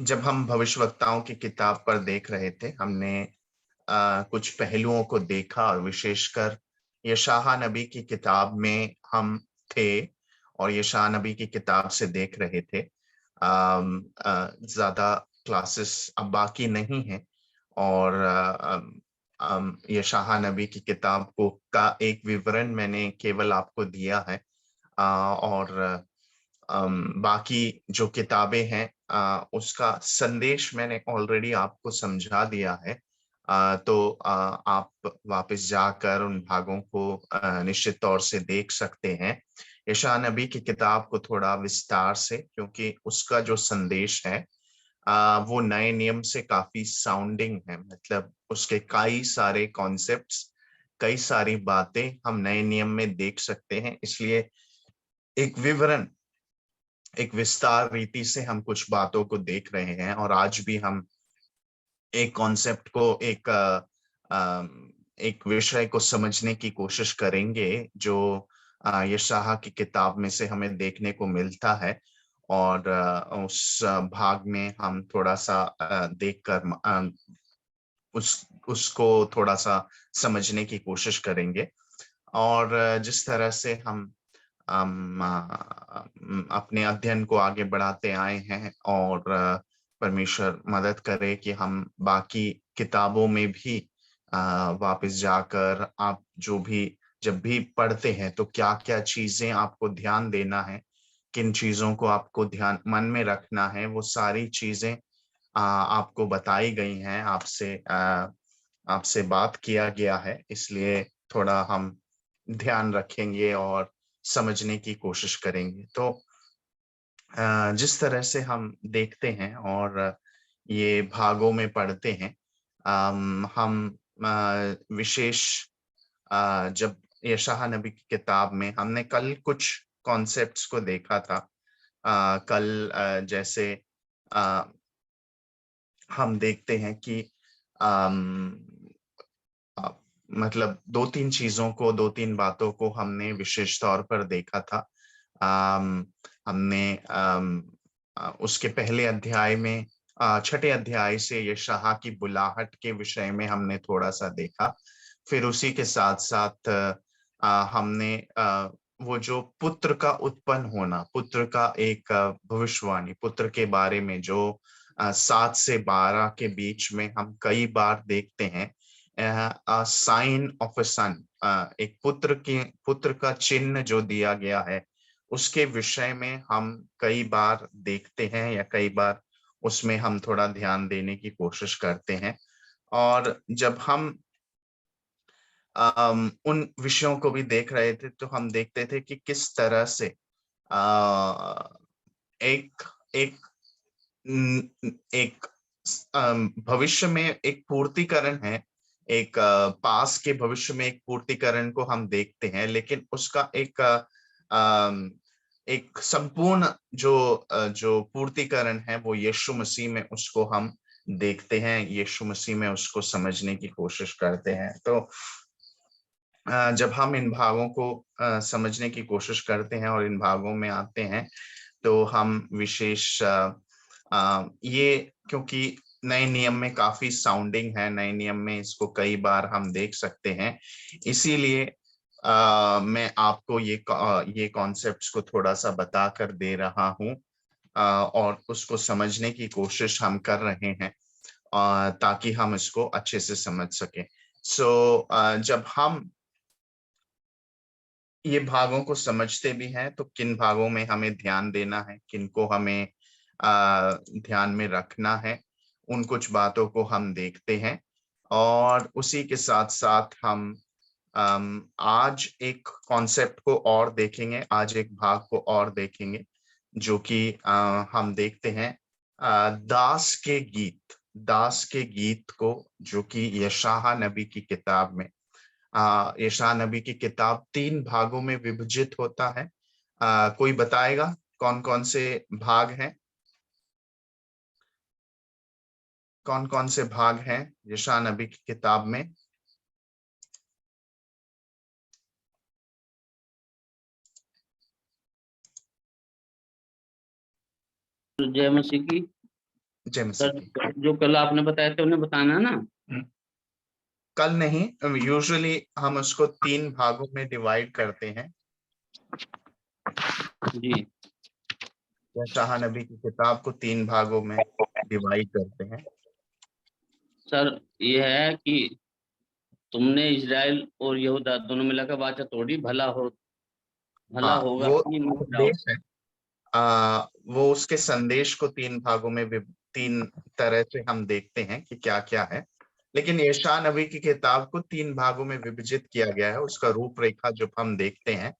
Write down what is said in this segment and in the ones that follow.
जब हम भविष्यवक्ताओं की किताब पर देख रहे थे, हमने कुछ पहलुओं को देखा और विशेषकर यशायाह नबी की किताब में हम थे और यशायाह नबी की किताब से देख रहे थे। ज़्यादा क्लासेस अब बाकी नहीं हैं और यशायाह नबी की किताब को का एक विवरण मैंने केवल आपको दिया है। और बाकी जो किताबें हैं उसका संदेश मैंने ऑलरेडी आपको समझा दिया है। तो आप वापस जाकर उन भागों को निश्चित तौर से देख सकते हैं। यशायाह नबी की किताब को थोड़ा विस्तार से, क्योंकि उसका जो संदेश है वो नए नियम से काफ़ी साउंडिंग है। मतलब उसके कई सारे कॉन्सेप्ट्स, कई सारी बातें हम नए नियम में देख सकते हैं। इसलिए एक विवरण, एक विस्तार रीति से हम कुछ बातों को देख रहे हैं और आज भी हम एक कॉन्सेप्ट को, एक विषय को समझने की कोशिश करेंगे जो यशायाह की किताब में से हमें देखने को मिलता है। और उस भाग में हम थोड़ा-सा देखकर उसको थोड़ा-सा समझने की कोशिश करेंगे। और जिस तरह से हम अपने अध्ययन को आगे बढ़ाते आए हैं और परमेश्वर मदद करे कि हम बाकी किताबों में भी वापस जाकर आप जो भी जब भी पढ़ते हैं तो क्या-क्या चीज़ें आपको ध्यान देना है, किन चीज़ों को आपको ध्यान मन में रखना है, वो सारी चीज़ें आपको बताई गई हैं, आपसे बात किया गया है। इसलिए थोड़ा हम ध्यान रखेंगे और समझने की कोशिश करेंगे। तो जिस तरह से हम देखते हैं और ये भागों में पढ़ते हैं, हम विशेष जब यशायाह नबी की किताब में हमने कल कुछ कॉन्सेप्ट्स को देखा था। कल जैसे अ, हम देखते हैं कि अम, अ, मतलब 2-3 चीज़ों को, 2-3 बातों को हमने विशेष तौर पर देखा था। हमने उसके पहले अध्याय में, छठे अध्याय से यशायाह की बुलाहट के विषय में हमने थोड़ा-सा देखा। फिर उसी के साथ-साथ हमने वो जो पुत्र का उत्पन्न होना, पुत्र का एक भविष्यवाणी, पुत्र के बारे में जो 7 से 12 के बीच में हम कई बार देखते हैं। साइन ऑफ अ सन, एक पुत्र का चिन्ह जो दिया गया है, उसके विषय में हम कई बार देखते हैं या कई बार उसमें हम थोड़ा ध्यान देने की कोशिश करते हैं। और जब हम उन विषयों को भी देख रहे थे, तो हम देखते थे कि किस तरह से अ, एक एक एक भविष्य में एक पूर्तिकरण है, एक पास के भविष्य में एक पूर्तिकरण को हम देखते हैं, लेकिन उसका एक संपूर्ण जो पूर्तिकरण है, वो यीशु मसीह में उसको हम देखते हैं, यीशु मसीह में उसको समझने की कोशिश करते हैं। तो जब हम इन भागों को समझने की कोशिश करते हैं और इन भागों में आते हैं, तो हम विशेष ये, क्योंकि नए नियम में काफ़ी साउंडिंग है, नए नियम में इसको कई बार हम देख सकते हैं। इसीलिए मैं आपको ये कॉन्सेप्ट्स को थोड़ा-सा बता कर दे रहा हूँ और उसको समझने की कोशिश हम कर रहे हैं ताकि हम इसको अच्छे से समझ सकें। जब हम ये भागों को समझते भी हैं, तो किन भागों में हमें ध्यान देना है, किनको हमें ध्यान में रखना है, उन कुछ बातों को हम देखते हैं। और उसी के साथ-साथ हम आज एक कॉन्सेप्ट को और देखेंगे, आज एक भाग को और देखेंगे, जो कि हम देखते हैं दास के गीत को, जो कि यशायाह नबी की किताब में, यशायाह नबी की किताब 3 भागों में विभाजित होता है। कोई बताएगा कौन-कौन से भाग हैं? कौन-कौन से भाग हैं यशायाह नबी की किताब में? जय मसीह की। जय मसीह सर की। जो कल आपने बताए थे उन्हें बताना ना। कल नहीं, यूजुअली हम उसको 3 भागों में डिवाइड करते हैं। जी यशायाह नबी की किताब को 3 भागों में डिवाइड करते हैं। सर, ये है कि तुमने इजराइल और यहूदा दोनों मिलाकर वाचा तोड़ी, भला हाँ, होगा वो कि मर जाओ। संदेश है। वो उसके संदेश को 3 भागों में 3 तरह से हम देखते हैं कि क्या क्या है। लेकिन यशायाह नबी की किताब को 3 भागों में विभाजित किया गया है। उसका रूपरेखा जब हम देखते हैं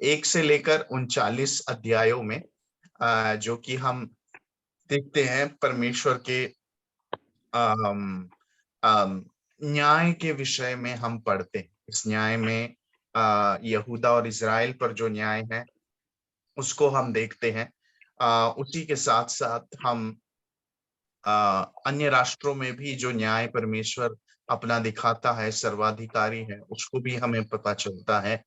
1 से लेकर 39 अध्यायों में, जो कि हम देखते हैं परमेश्वर के अम, अम, न्याय के विषय में हम पढ़ते हैं। इस न्याय में यहूदा और इजराइल पर जो न्याय है उसको हम देखते हैं। उसी के साथ साथ हम अन्य राष्ट्रों में भी जो न्याय परमेश्वर अपना दिखाता है, सर्वाधिकारी है, उसको भी हमें पता चलता है।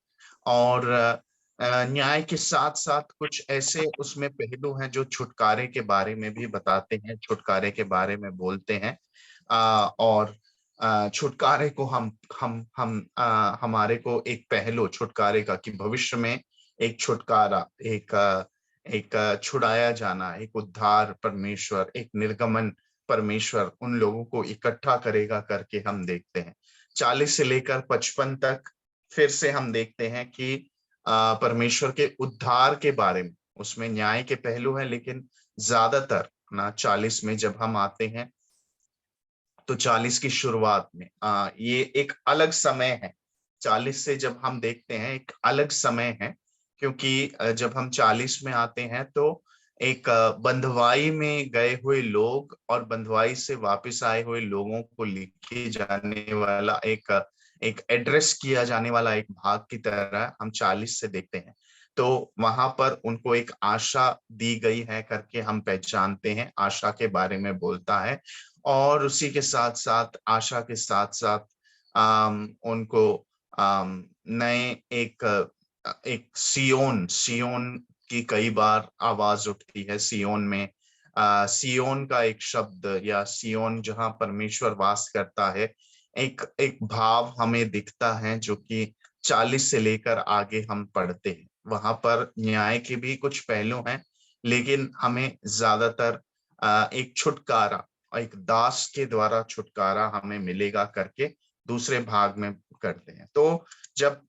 और न्याय के साथ साथ कुछ ऐसे उसमें पहलू हैं जो छुटकारे के बारे में भी बताते हैं, छुटकारे के बारे में बोलते हैं। और छुटकारे को हमारे को एक पहलू छुटकारे का कि भविष्य में एक छुटकारा, एक छुड़ाया जाना, एक उद्धार परमेश्वर, एक निर्गमन परमेश्वर उन लोगों को इकट्ठा करेगा करके हम देखते हैं। 40 से लेकर 55 तक फिर से हम देखते हैं कि परमेश्वर के उद्धार के बारे में, उसमें न्याय के पहलू है, लेकिन ज्यादातर ना 40 में जब हम आते हैं तो 40 की शुरुआत में ये एक अलग समय है। 40 से जब हम देखते हैं एक अलग समय है, क्योंकि जब हम 40 में आते हैं तो एक बंधुआई में गए हुए लोग और बंधुआई से वापस आए हुए लोगों को लिखे जाने वाला एक एड्रेस किया जाने वाला एक भाग की तरह हम 40 से देखते हैं। तो वहां पर उनको एक आशा दी गई है करके हम पहचानते हैं, आशा के बारे में बोलता है। और उसी के साथ साथ आशा के साथ साथ उनको नए एक एक सियोन सियोन की कई बार आवाज उठती है। सियोन में सियोन का एक शब्द या सियोन जहां परमेश्वर वास करता है, एक एक भाव हमें दिखता है जो कि 40 से लेकर आगे हम पढ़ते हैं। वहां पर न्याय के भी कुछ पहलू हैं, लेकिन हमें ज्यादातर एक छुटकारा, एक दास के द्वारा छुटकारा हमें मिलेगा करके दूसरे भाग में करते हैं। तो जब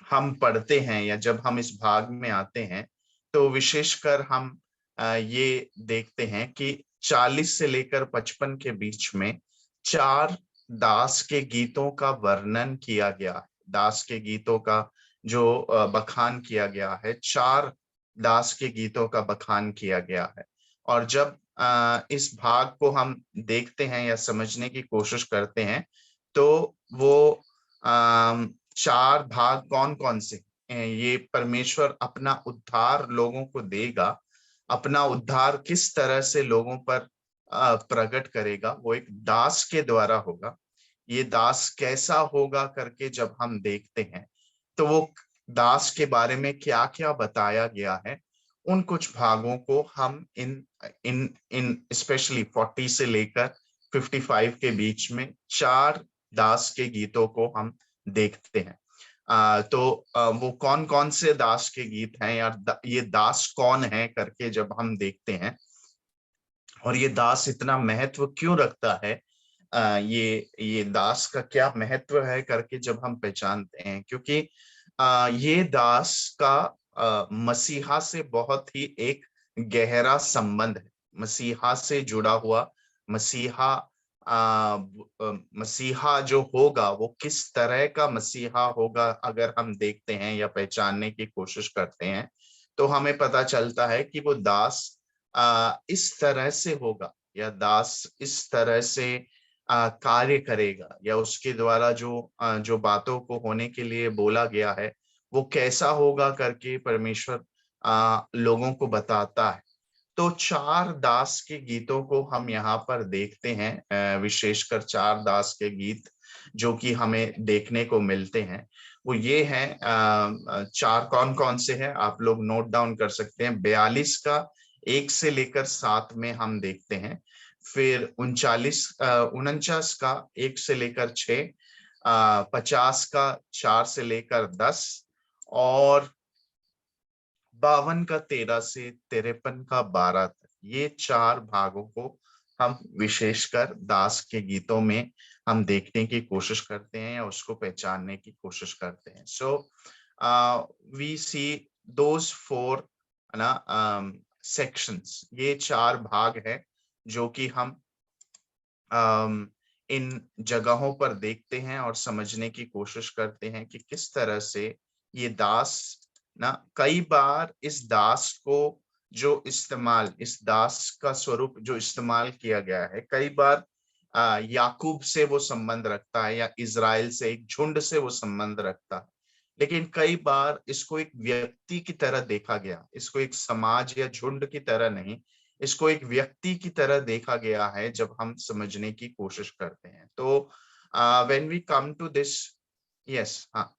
हम पढ़ते हैं या जब हम इस भाग में आते हैं तो विशेषकर हम ये देखते हैं कि 40 से लेकर 55 के बीच में 4 दास के गीतों का वर्णन किया गया है। दास के गीतों का जो बखान किया गया है, 4 दास के गीतों का बखान किया गया है। और जब इस भाग को हम देखते हैं या समझने की कोशिश करते हैं तो वो 4 भाग कौन कौन से हैं? ये परमेश्वर अपना उद्धार लोगों को देगा, अपना उद्धार किस तरह से लोगों पर प्रकट करेगा, वो एक दास के द्वारा होगा। ये दास कैसा होगा करके जब हम देखते हैं तो वो दास के बारे में क्या क्या बताया गया है, उन कुछ भागों को हम इन इन इन स्पेशली 40 से लेकर 55 के बीच में 4 दास के गीतों को हम देखते हैं। तो वो कौन कौन से दास के गीत हैं यार, ये दास कौन है करके जब हम देखते हैं और ये दास इतना महत्व क्यों रखता है, ये दास का क्या महत्व है करके जब हम पहचानते हैं, क्योंकि ये दास का मसीहा से बहुत ही एक गहरा संबंध है। मसीहा से जुड़ा हुआ, मसीहा मसीहा जो होगा वो किस तरह का मसीहा होगा, अगर हम देखते हैं या पहचानने की कोशिश करते हैं तो हमें पता चलता है कि वो दास इस तरह से होगा या दास इस तरह से कार्य करेगा, या उसके द्वारा जो बातों को होने के लिए बोला गया है वो कैसा होगा करके परमेश्वर लोगों को बताता है। तो 4 दास के गीतों को हम यहाँ पर देखते हैं, विशेषकर 4 दास के गीत जो कि हमें देखने को मिलते हैं वो ये हैं। 4 कौन कौन से हैं आप लोग नोट डाउन कर सकते हैं। 42 का 1 से लेकर 7 में हम देखते हैं। फिर 49 का 1 से लेकर 6, 50 का 4 से लेकर 10 और 52 का 13 से 53 का 12 तक। ये 4 भागों को हम विशेषकर दास के गीतों में हम देखने की कोशिश करते हैं या उसको पहचानने की कोशिश करते हैं। सो वी सी दोज 4 ना सेक्शंस, ये 4 भाग है जो कि हम इन जगहों पर देखते हैं और समझने की कोशिश करते हैं कि किस तरह से ये दास ना, कई बार इस दास को जो इस्तेमाल, इस दास का स्वरूप जो इस्तेमाल किया गया है, कई बार याकूब से वो संबंध रखता है या इज़राइल से, एक झुंड से वो संबंध रखता है। लेकिन कई बार इसको एक व्यक्ति की तरह देखा गया, इसको एक समाज या झुंड की तरह नहीं, इसको एक व्यक्ति की तरह देखा गया है जब हम समझने की कोशिश करते हैं। तो when we come to this, yes, हाँ,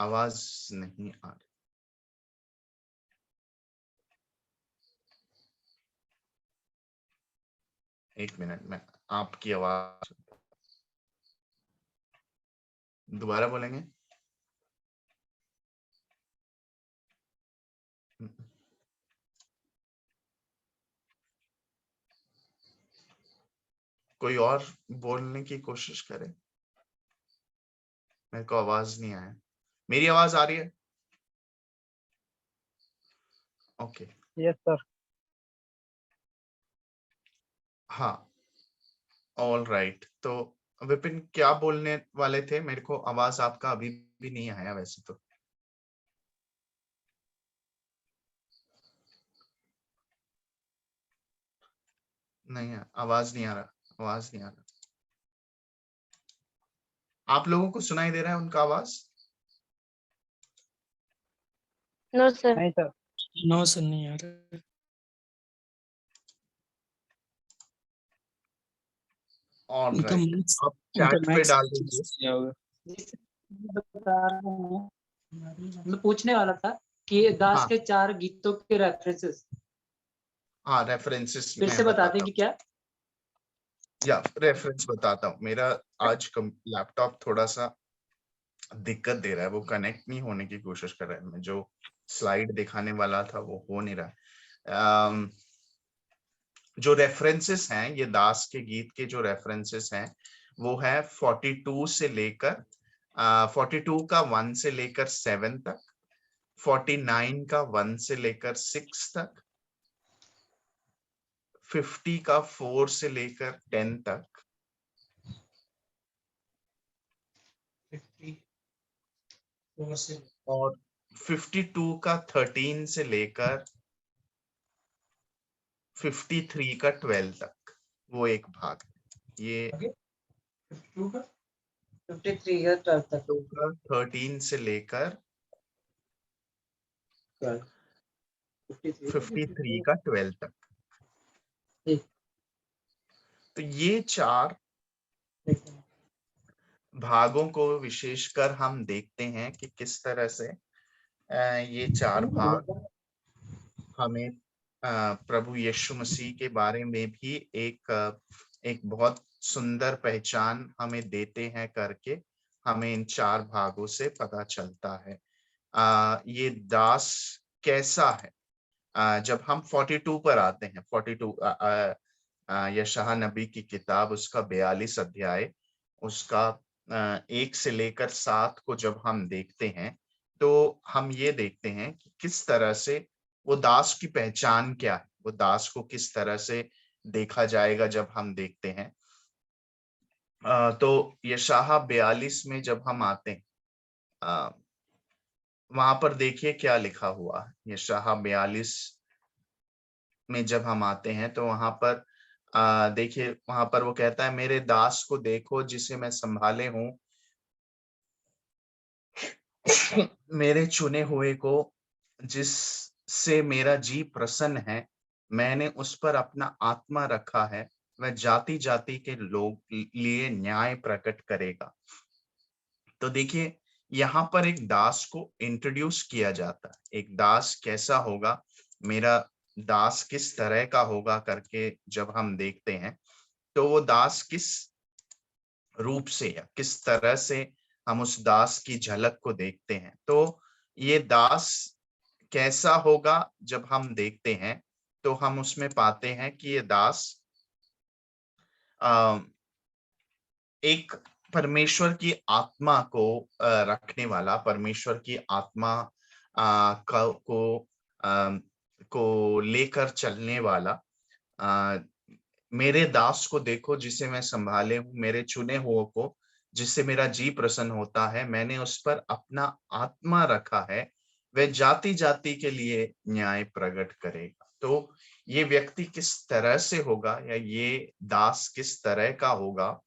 आवाज नहीं आ रही। एक मिनट में आपकी आवाज दोबारा बोलेंगे? कोई और बोलने की कोशिश करे। मेरे को आवाज नहीं आया। मेरी आवाज आ रही है? ओके। Yes sir. हाँ, ऑल राइट। तो विपिन क्या बोलने वाले थे? मेरे को आवाज आपका अभी भी नहीं आया वैसे तो। नहीं है, आवाज नहीं आ रहा, आवाज नहीं आ रहा। आप लोगों को सुनाई दे रहा है उनका आवाज? No sir. नहीं सर। नो सर, नहीं आ रहा। ऑल उनका राइट, मैक्स आप उनका चैट पे मैक्स डाल दीजिए। क्या होगा? बता रहा हूँ, मैं पूछने वाला था कि दास हाँ के 4 गीतों के रेफरेंसेस हाँ, रेफरेंसेस फिर मैं से बता बताता दें हूँ, कि क्या? या रेफरेंस बताता हूँ। मेरा आज लैपटॉप थोड़ा सा दिक्कत दे रहा है, वो कनेक्ट नहीं होने की कोशिश कर रहा है। मैं जो स्लाइड दिखाने वाला था वो हो नहीं रहा है। जो रेफरेंसेस हैं, ये दास के गीत के जो रेफरेंसेस हैं वो है 42 से लेकर 42 का 1 से लेकर 7 तक, 49 का 1 से लेकर 6 तक, 50 का 4 से लेकर 10 तक, 54 से और 52 का 13 से लेकर 53 का 12 तक। वो एक भाग है। ये 52 का 53 का 12 तक। 52 का 13 से लेकर 53 का 12 तक। ठीक। तो ये 4 भागों को विशेषकर हम देखते हैं कि किस तरह से ये 4 भाग हमें प्रभु यीशु मसीह के बारे में भी एक बहुत सुंदर पहचान हमें देते हैं करके हमें इन 4 भागों से पता चलता है। ये दास कैसा है? जब हम 42 पर आते हैं, 42 यशायाह नबी की किताब, उसका 42 अध्याय, उसका 1 से लेकर 7 को जब हम देखते हैं तो हम ये देखते हैं कि किस तरह से वो दास की पहचान क्या है, वो दास को किस तरह से देखा जाएगा जब हम देखते हैं। तो यशायाह 42 में जब हम आते हैं, वहां पर देखिए क्या लिखा हुआ है। यशायाह 42 में जब हम आते हैं तो वहां पर देखिए, वहां पर वो कहता है, मेरे दास को देखो जिसे मैं संभाले हूं, मेरे चुने हुए को जिससे मेरा जी प्रसन्न है, मैंने उस पर अपना आत्मा रखा है, वह जाति जाति के लोग लिए न्याय प्रकट करेगा। तो देखिए, यहाँ पर एक दास को इंट्रोड्यूस किया जाता है। एक दास कैसा होगा, मेरा दास किस तरह का होगा करके जब हम देखते हैं, तो वो दास किस रूप से या किस तरह से हम उस दास की झलक को देखते हैं। तो ये दास कैसा होगा जब हम देखते हैं, तो हम उसमें पाते हैं कि ये दास अ, एक परमेश्वर की आत्मा को रखने वाला, परमेश्वर की आत्मा अ, को लेकर चलने वाला, अ, मेरे दास को देखो जिसे मैं संभाले हूँ, मेरे चुने हुओं को जिससे मेरा जी प्रसन्न होता है, मैंने उस पर अपना आत्मा रखा है, वह जाति-जाति के लिए न्याय प्रकट करेगा। तो ये व्यक्ति किस तरह से होगा या ये दास किस तरह का होगा,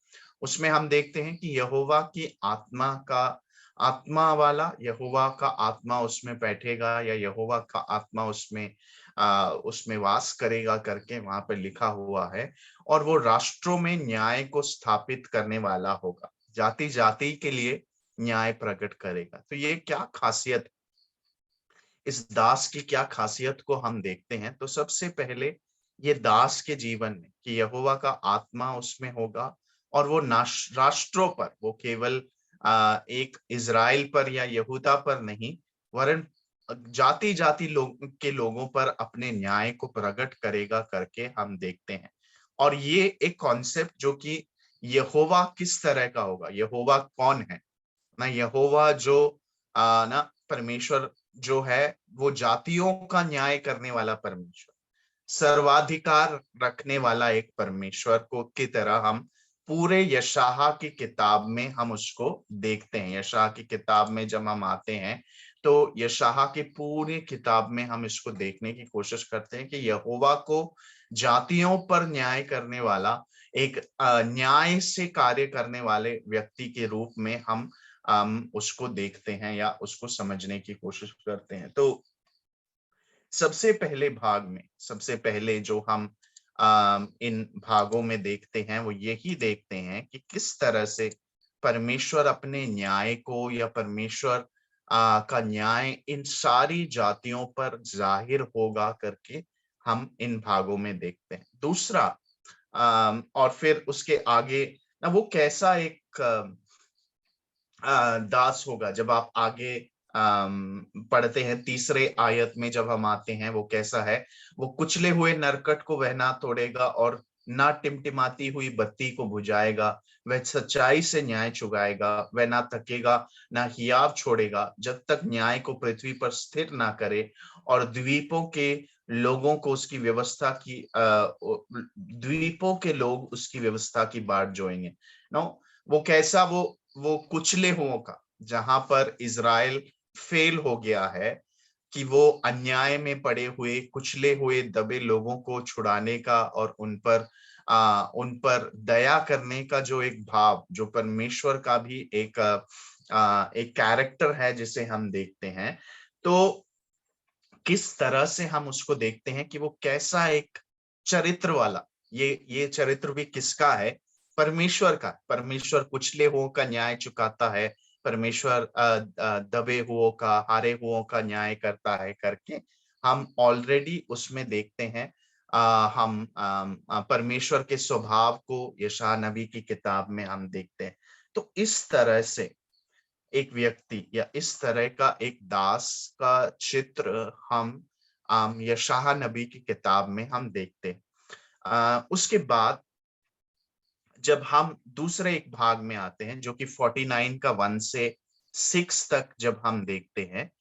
उसमें हम देखते हैं कि यहोवा की आत्मा वाला, यहोवा का आत्मा उसमें बैठेगा या यहोवा का आत्मा उसमें वास करेगा करके वहां पर लिखा हुआ है। और वो राष्ट्रों में न्याय को स्थापित करने वाला होगा, जाति जाति के लिए न्याय प्रकट करेगा। तो ये क्या खासियत, इस दास की क्या खासियत को हम देखते हैं, तो सबसे पहले ये दास के जीवन में कि यहोवा का आत्मा उसमें होगा और वो राष्ट्रों पर, वो केवल एक इज़राइल पर या यहूदा पर नहीं, वरन जाति जाति लोगों पर अपने न्याय को प्रकट करेगा करके हम देखते हैं। और ये एक कॉन्सेप्ट जो कि यहोवा किस तरह का होगा, यहोवा कौन है ना, यहोवा जो ना परमेश्वर जो है, वो जातियों का न्याय करने वाला परमेश्वर, सर्वाधिकार रखने वाला एक परमेश्वर को की तरह हम पूरे यशायाह की किताब में हम उसको देखते हैं। यशायाह की किताब में जब हम आते हैं, तो यशायाह की पूरी किताब में हम इसको देखने की कोशिश करते हैं कि यहोवा को जातियों पर न्याय करने वाला, एक न्याय से कार्य करने वाले व्यक्ति के रूप में हम उसको देखते हैं या उसको समझने की कोशिश करते हैं। तो सबसे पहले भाग में, सबसे पहले जो हम इन भागों में देखते हैं, वो यही देखते हैं कि किस तरह से परमेश्वर अपने न्याय को या परमेश्वर का न्याय इन सारी जातियों पर जाहिर होगा करके हम इन भागों में देखते हैं। दूसरा, और फिर उसके आगे ना वो कैसा एक दास होगा, जब आप आगे पढ़ते हैं तीसरे आयत में जब हम आते हैं, वो कैसा है, वो कुचले हुए नरकट को वह ना तोड़ेगा और ना टिमटिमाती हुई बत्ती को बुझाएगा, वह सच्चाई से न्याय चुकाएगा, वह ना थकेगा ना हियाव छोड़ेगा जब तक न्याय को पृथ्वी पर स्थिर ना करे और द्वीपों के लोगों को उसकी व्यवस्था की द्वीपों के लोग उसकी व्यवस्था की बाट जोएंगे। नो, वो कैसा, वो कुचले हुओं का, जहां पर इज़राइल फेल हो गया है कि वो अन्याय में पड़े हुए, कुचले हुए, दबे लोगों को छुड़ाने का और उन पर दया करने का जो एक भाव, जो परमेश्वर का भी एक कैरेक्टर है जिसे हम देखते हैं। तो किस तरह से हम उसको देखते हैं कि वो कैसा एक चरित्र वाला, ये चरित्र भी किसका है, परमेश्वर का। परमेश्वर कुचले हुओं का न्याय चुकाता है, परमेश्वर दबे हुओं का, हारे हुओं का न्याय करता है करके हम ऑलरेडी उसमें देखते हैं। हम परमेश्वर के स्वभाव को यशायाह नबी की किताब में हम देखते हैं। तो इस तरह से एक व्यक्ति या इस तरह का एक दास का चित्र हम यशायाह नबी की किताब में हम देखते हैं। उसके बाद जब हम दूसरे एक भाग में आते हैं, जो कि 49 का 1 से 6 तक जब हम देखते हैं,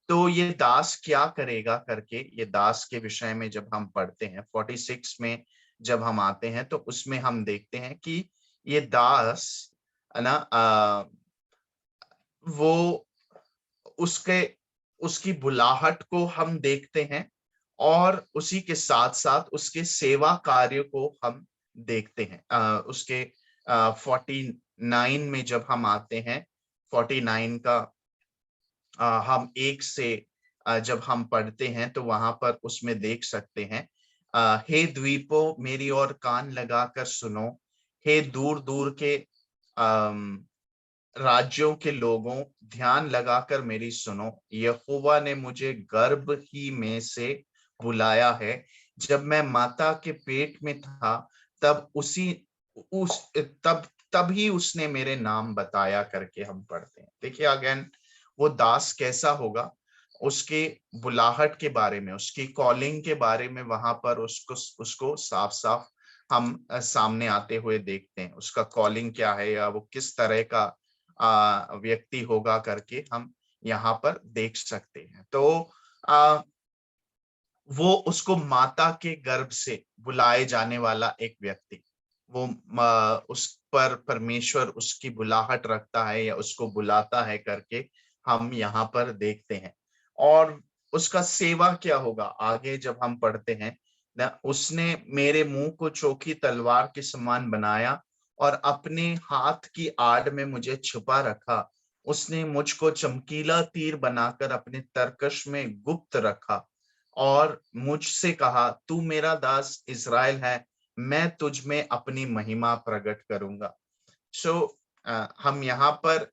तो ये दास क्या करेगा करके, ये दास के विषय में जब हम पढ़ते हैं 46 में जब हम आते हैं, तो उसमें हम देखते हैं कि ये दास है ना, वो उसके उसकी बुलाहट को हम देखते हैं और उसी के साथ साथ उसके सेवा कार्य को हम देखते हैं। उसके 49 में जब हम आते हैं, 49 का हम 1 से जब हम पढ़ते हैं, तो वहां पर उसमें देख सकते हैं, हे द्वीपों मेरी ओर कान लगाकर सुनो, हे दूर दूर के राज्यों के लोगों, ध्यान लगाकर मेरी सुनो। यहोवा ने मुझे गर्भ ही में से बुलाया है। जब मैं माता के पेट में था, तब उसी उस तब तभी उसने मेरे नाम बताया करके हम पढ़ते हैं। देखिए अगेन वो दास कैसा होगा, उसके बुलाहट के बारे में, उसकी कॉलिंग के बारे में वहां पर उसको साफ साफ हम सामने आते हुए देखते हैं। उसका कॉलिंग क्या है या वो किस तरह का व्यक्ति होगा करके हम यहाँ पर देख सकते हैं। तो वो उसको माता के गर्भ से बुलाए जाने वाला एक व्यक्ति, वो उस पर परमेश्वर उसकी बुलाहट रखता है या उसको बुलाता है करके हम यहाँ पर देखते हैं। और उसका सेवा क्या होगा, आगे जब हम पढ़ते हैं ना, उसने मेरे मुंह को चोखी तलवार के समान बनाया और अपने हाथ की आड़ में मुझे छुपा रखा। उसने मुझको चमकीला तीर बनाकर अपने तरकश में गुप्त रखा और मुझसे कहा, तू मेरा दास इस्राएल है, मैं तुझ में अपनी महिमा प्रकट करूंगा। सो हम यहाँ पर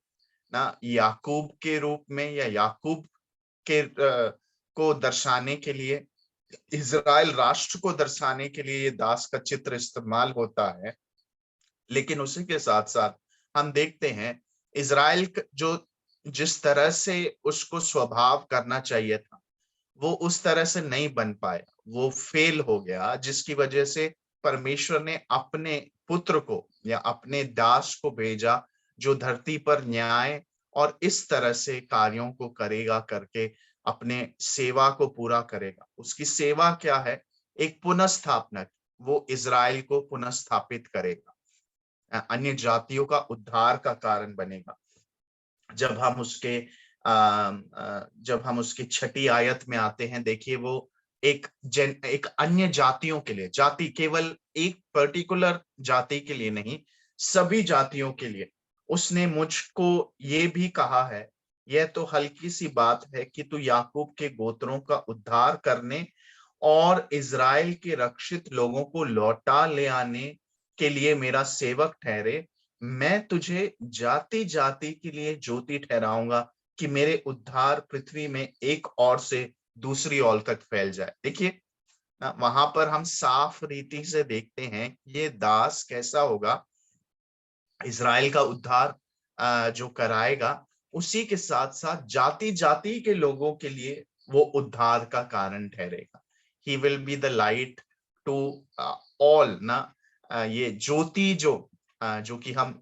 ना याकूब के रूप में या याकूब के को दर्शाने के लिए, इजराइल राष्ट्र को दर्शाने के लिए ये दास का चित्र इस्तेमाल होता है। लेकिन उसी के साथ साथ हम देखते हैं इजराइल जो जिस तरह से उसको स्वभाव करना चाहिए था, वो उस तरह से नहीं बन पाया, वो फेल हो गया, जिसकी वजह से परमेश्वर ने अपने पुत्र को या अपने दास को भेजा, जो धरती पर न्याय और इस तरह से कार्यों को करेगा करके अपने सेवा को पूरा करेगा। उसकी सेवा क्या है, एक पुनर्स्थापना, वो इजराइल को पुनर्स्थापित करेगा, अन्य जातियों का उद्धार का कारण बनेगा। जब हम उसके जब हम उसकी 6ठी आयत में आते हैं, देखिए वो एक अन्य जातियों के लिए, जाति केवल एक पर्टिकुलर जाति के लिए नहीं, सभी जातियों के लिए उसने मुझको ये भी कहा है, यह तो हल्की सी बात है कि तू याकूब के गोत्रों का उद्धार करने और इजराइल के रक्षित लोगों को लौटा ले आने के लिए मेरा सेवक ठहरे। मैं तुझे जाति जाति के लिए ज्योति ठहराऊंगा कि मेरे उद्धार पृथ्वी में एक ओर से दूसरी ओर तक फैल जाए। देखिए वहां पर हम साफ रीति से देखते हैं ये दास कैसा होगा, इजराइल का उद्धार जो कराएगा, उसी के साथ साथ जाति जाति के लोगों के लिए वो उद्धार का कारण ठहरेगा। He will be the light to all ना, ये ज्योति जो कि हम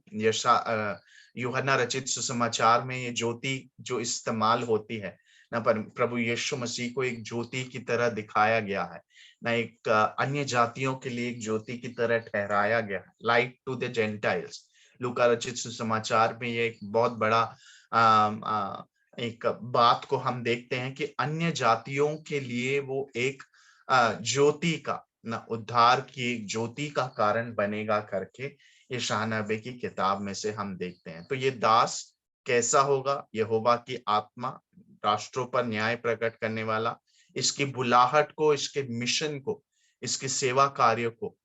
यूहन्ना रचित सुसमाचार में ये ज्योति जो इस्तेमाल होती है ना, पर प्रभु यीशु मसीह को एक ज्योति की तरह दिखाया गया है ना, एक अन्य जातियों के लिए एक ज्योति की तरह ठहराया गया है, लाइट टू द जेंटाइल्स। लूका रचित सुसमाचार में ये एक बहुत बड़ा एक बात को हम देखते हैं कि अन्य जातियों के लिए वो एक ज्योति का ना, उद्धार की एक ज्योति का कारण बनेगा करके ये शाहनबे की किताब में से हम देखते हैं। तो ये दास कैसा होगा, यहोवा की आत्मा, राष्ट्रों पर न्याय प्रकट करने वाला, इसकी बुलाहट को, इसके मिशन को, इसके सेवा कार्य को,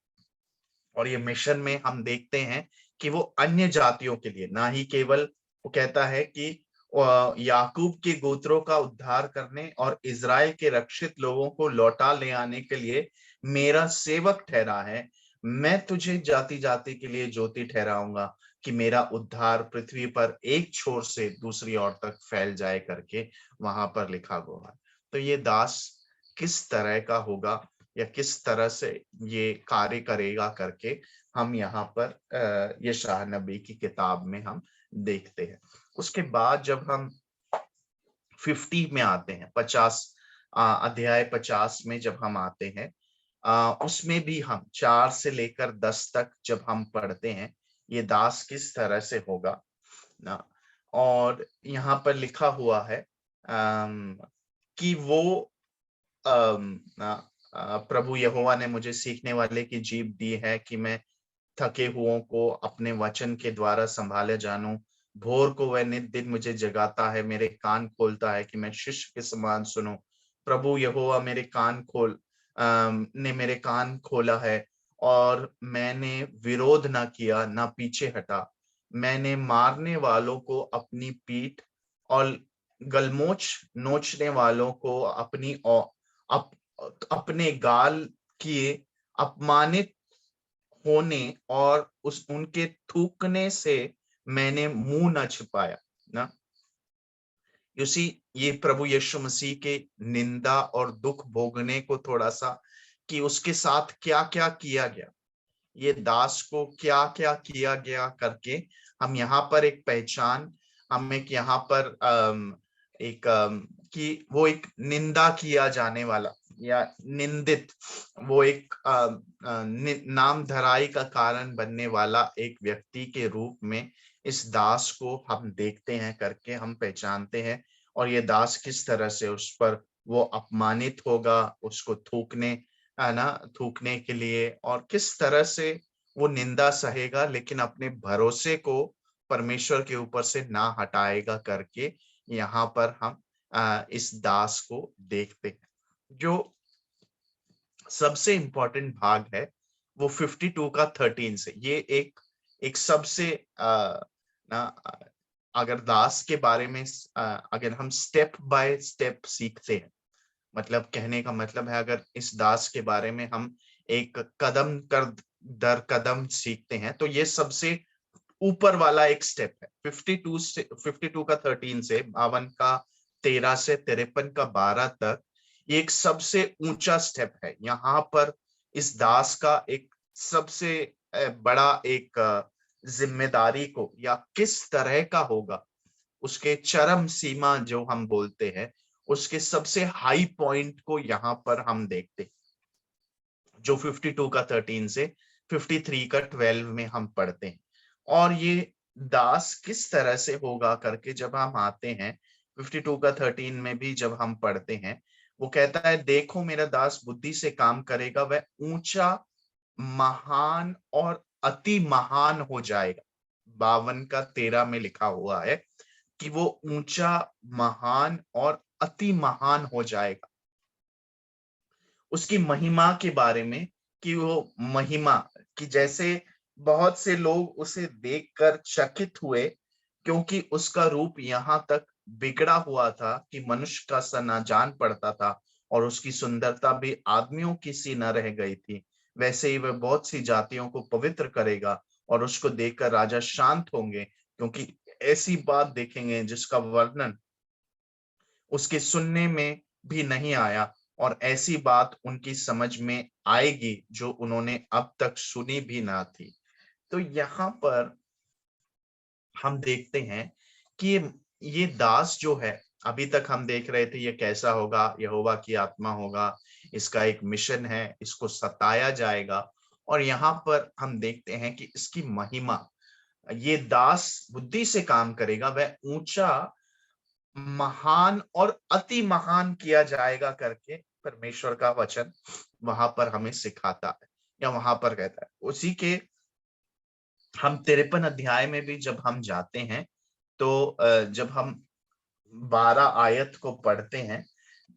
और ये मिशन में हम देखते हैं कि वो अन्य जातियों के लिए ना ही केवल, वो कहता है कि याकूब के गोत्रों का उद्धार करने और इजराइल के रक्षित लोगों को लौटा ले आने के लिए मेरा सेवक ठहरा है। मैं तुझे जाति जाति के लिए ज्योति ठहराऊंगा कि मेरा उद्धार पृथ्वी पर एक छोर से दूसरी ओर तक फैल जाए करके वहां पर लिखा हुआ है। तो ये दास किस तरह का होगा या किस तरह से ये कार्य करेगा करके हम यहाँ पर यशायाह नबी की किताब में हम देखते हैं। उसके बाद जब हम 50 में आते हैं, 50 अध्याय 50 में जब हम आते हैं, उसमें भी हम 4 से लेकर 10 तक जब हम पढ़ते हैं, ये दास किस तरह से होगा ना, और यहाँ पर लिखा हुआ है कि वो प्रभु यहोवा ने मुझे सीखने वाले की जीभ दी है कि मैं थके हुओं को अपने वचन के द्वारा संभाले जानूं। भोर को वह नित दिन मुझे जगाता है, मेरे कान खोलता है कि मैं शिष्य के समान सुनूं। प्रभु यहोवा ने मेरे कान खोला है और मैंने विरोध ना किया, ना पीछे हटा। मैंने मारने वालों को अपनी पीठ और गलमोच नोचने वालों को अपने गाल किए। अपमानित होने और उनके थूकने से मैंने मुंह न छिपाया ना। यू सी, ये प्रभु यीशु मसीह के निंदा और दुख भोगने को थोड़ा सा कि उसके साथ क्या क्या किया गया, ये दास को क्या क्या किया गया करके हम यहाँ पर एक पहचान, हम एक यहाँ पर कि वो एक निंदा किया जाने वाला या निंदित, वो एक नाम धराई का कारण बनने वाला एक व्यक्ति के रूप में इस दास को हम देखते हैं करके हम पहचानते हैं। और ये दास किस तरह से उस पर वो अपमानित होगा, उसको थूकने, है ना, थूकने के लिए, और किस तरह से वो निंदा सहेगा लेकिन अपने भरोसे को परमेश्वर के ऊपर से ना हटाएगा करके यहाँ पर हम इस दास को देखते हैं। जो सबसे इंपॉर्टेंट भाग है वो 52 का 13 से, ये एक सबसे ना, अगर दास के बारे में अगर हम स्टेप बाय स्टेप सीखते हैं, मतलब कहने का मतलब है अगर इस दास के बारे में हम एक कदम कर दर कदम सीखते हैं तो ये सबसे ऊपर वाला एक स्टेप है। 52 का 13 से 52 का 13 से 53 का 12 तक, ये एक सबसे ऊंचा स्टेप है। यहाँ पर इस दास का एक सबसे बड़ा एक जिम्मेदारी को या किस तरह का होगा, उसके चरम सीमा जो हम बोलते हैं, उसके सबसे हाई पॉइंट को यहाँ पर हम देखते हैं, जो 52 का 13 से 53 का 12 में हम पढ़ते हैं। और ये दास किस तरह से होगा करके जब हम आते हैं 52 का 13 में भी जब हम पढ़ते हैं, वो कहता है, देखो मेरा दास बुद्धि से काम करेगा, वह ऊंचा, महान और अति महान हो जाएगा। 52 का 13 में लिखा हुआ है कि वो ऊंचा, महान और अति महान हो जाएगा। उसकी महिमा के बारे में कि वो महिमा कि जैसे बहुत से लोग उसे देखकर चकित हुए, क्योंकि उसका रूप यहाँ तक बिगड़ा हुआ था कि मनुष्य का सा ना जान पड़ता था और उसकी सुंदरता भी आदमियों की सी न रह गई थी। वैसे ही वह बहुत सी जातियों को पवित्र करेगा और उसको देखकर राजा शांत होंगे, क्योंकि ऐसी बात देखेंगे जिसका वर्णन उसके सुनने में भी नहीं आया, और ऐसी बात उनकी समझ में आएगी जो उन्होंने अब तक सुनी भी ना थी। तो यहाँ पर हम देखते हैं कि ये दास जो है, अभी तक हम देख रहे थे ये कैसा होगा, यहोवा की आत्मा होगा, इसका एक मिशन है, इसको सताया जाएगा। और यहाँ पर हम देखते हैं कि इसकी महिमा, ये दास बुद्धि से काम करेगा, वह ऊंचा, महान और अति महान किया जाएगा करके परमेश्वर का वचन वहां पर हमें सिखाता है या वहां पर कहता है। उसी के हम 53 अध्याय में भी जब हम जाते हैं तो जब हम 12 आयत को पढ़ते हैं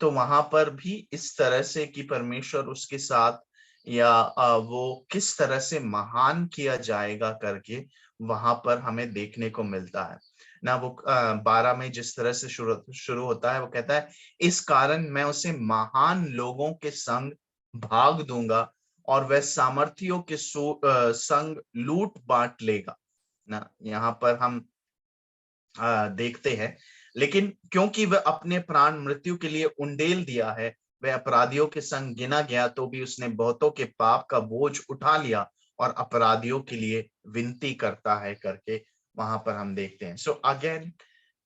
तो वहां पर भी इस तरह से कि परमेश्वर उसके साथ या वो किस तरह से महान किया जाएगा करके वहां पर हमें देखने को मिलता है ना। वो 12 में जिस तरह से शुरू होता है, वो कहता है, इस कारण मैं उसे महान लोगों के संग भाग दूंगा और वह सामर्थियों के संग लूट बांट लेगा ना। यहाँ पर हम देखते हैं, लेकिन क्योंकि वह अपने प्राण मृत्यु के लिए उंडेल दिया है, वह अपराधियों के संग गिना गया, तो भी उसने बहुतों के पाप का बोझ उठा लिया और अपराधियों के लिए विनती करता है करके वहां पर हम देखते हैं। सो अगेन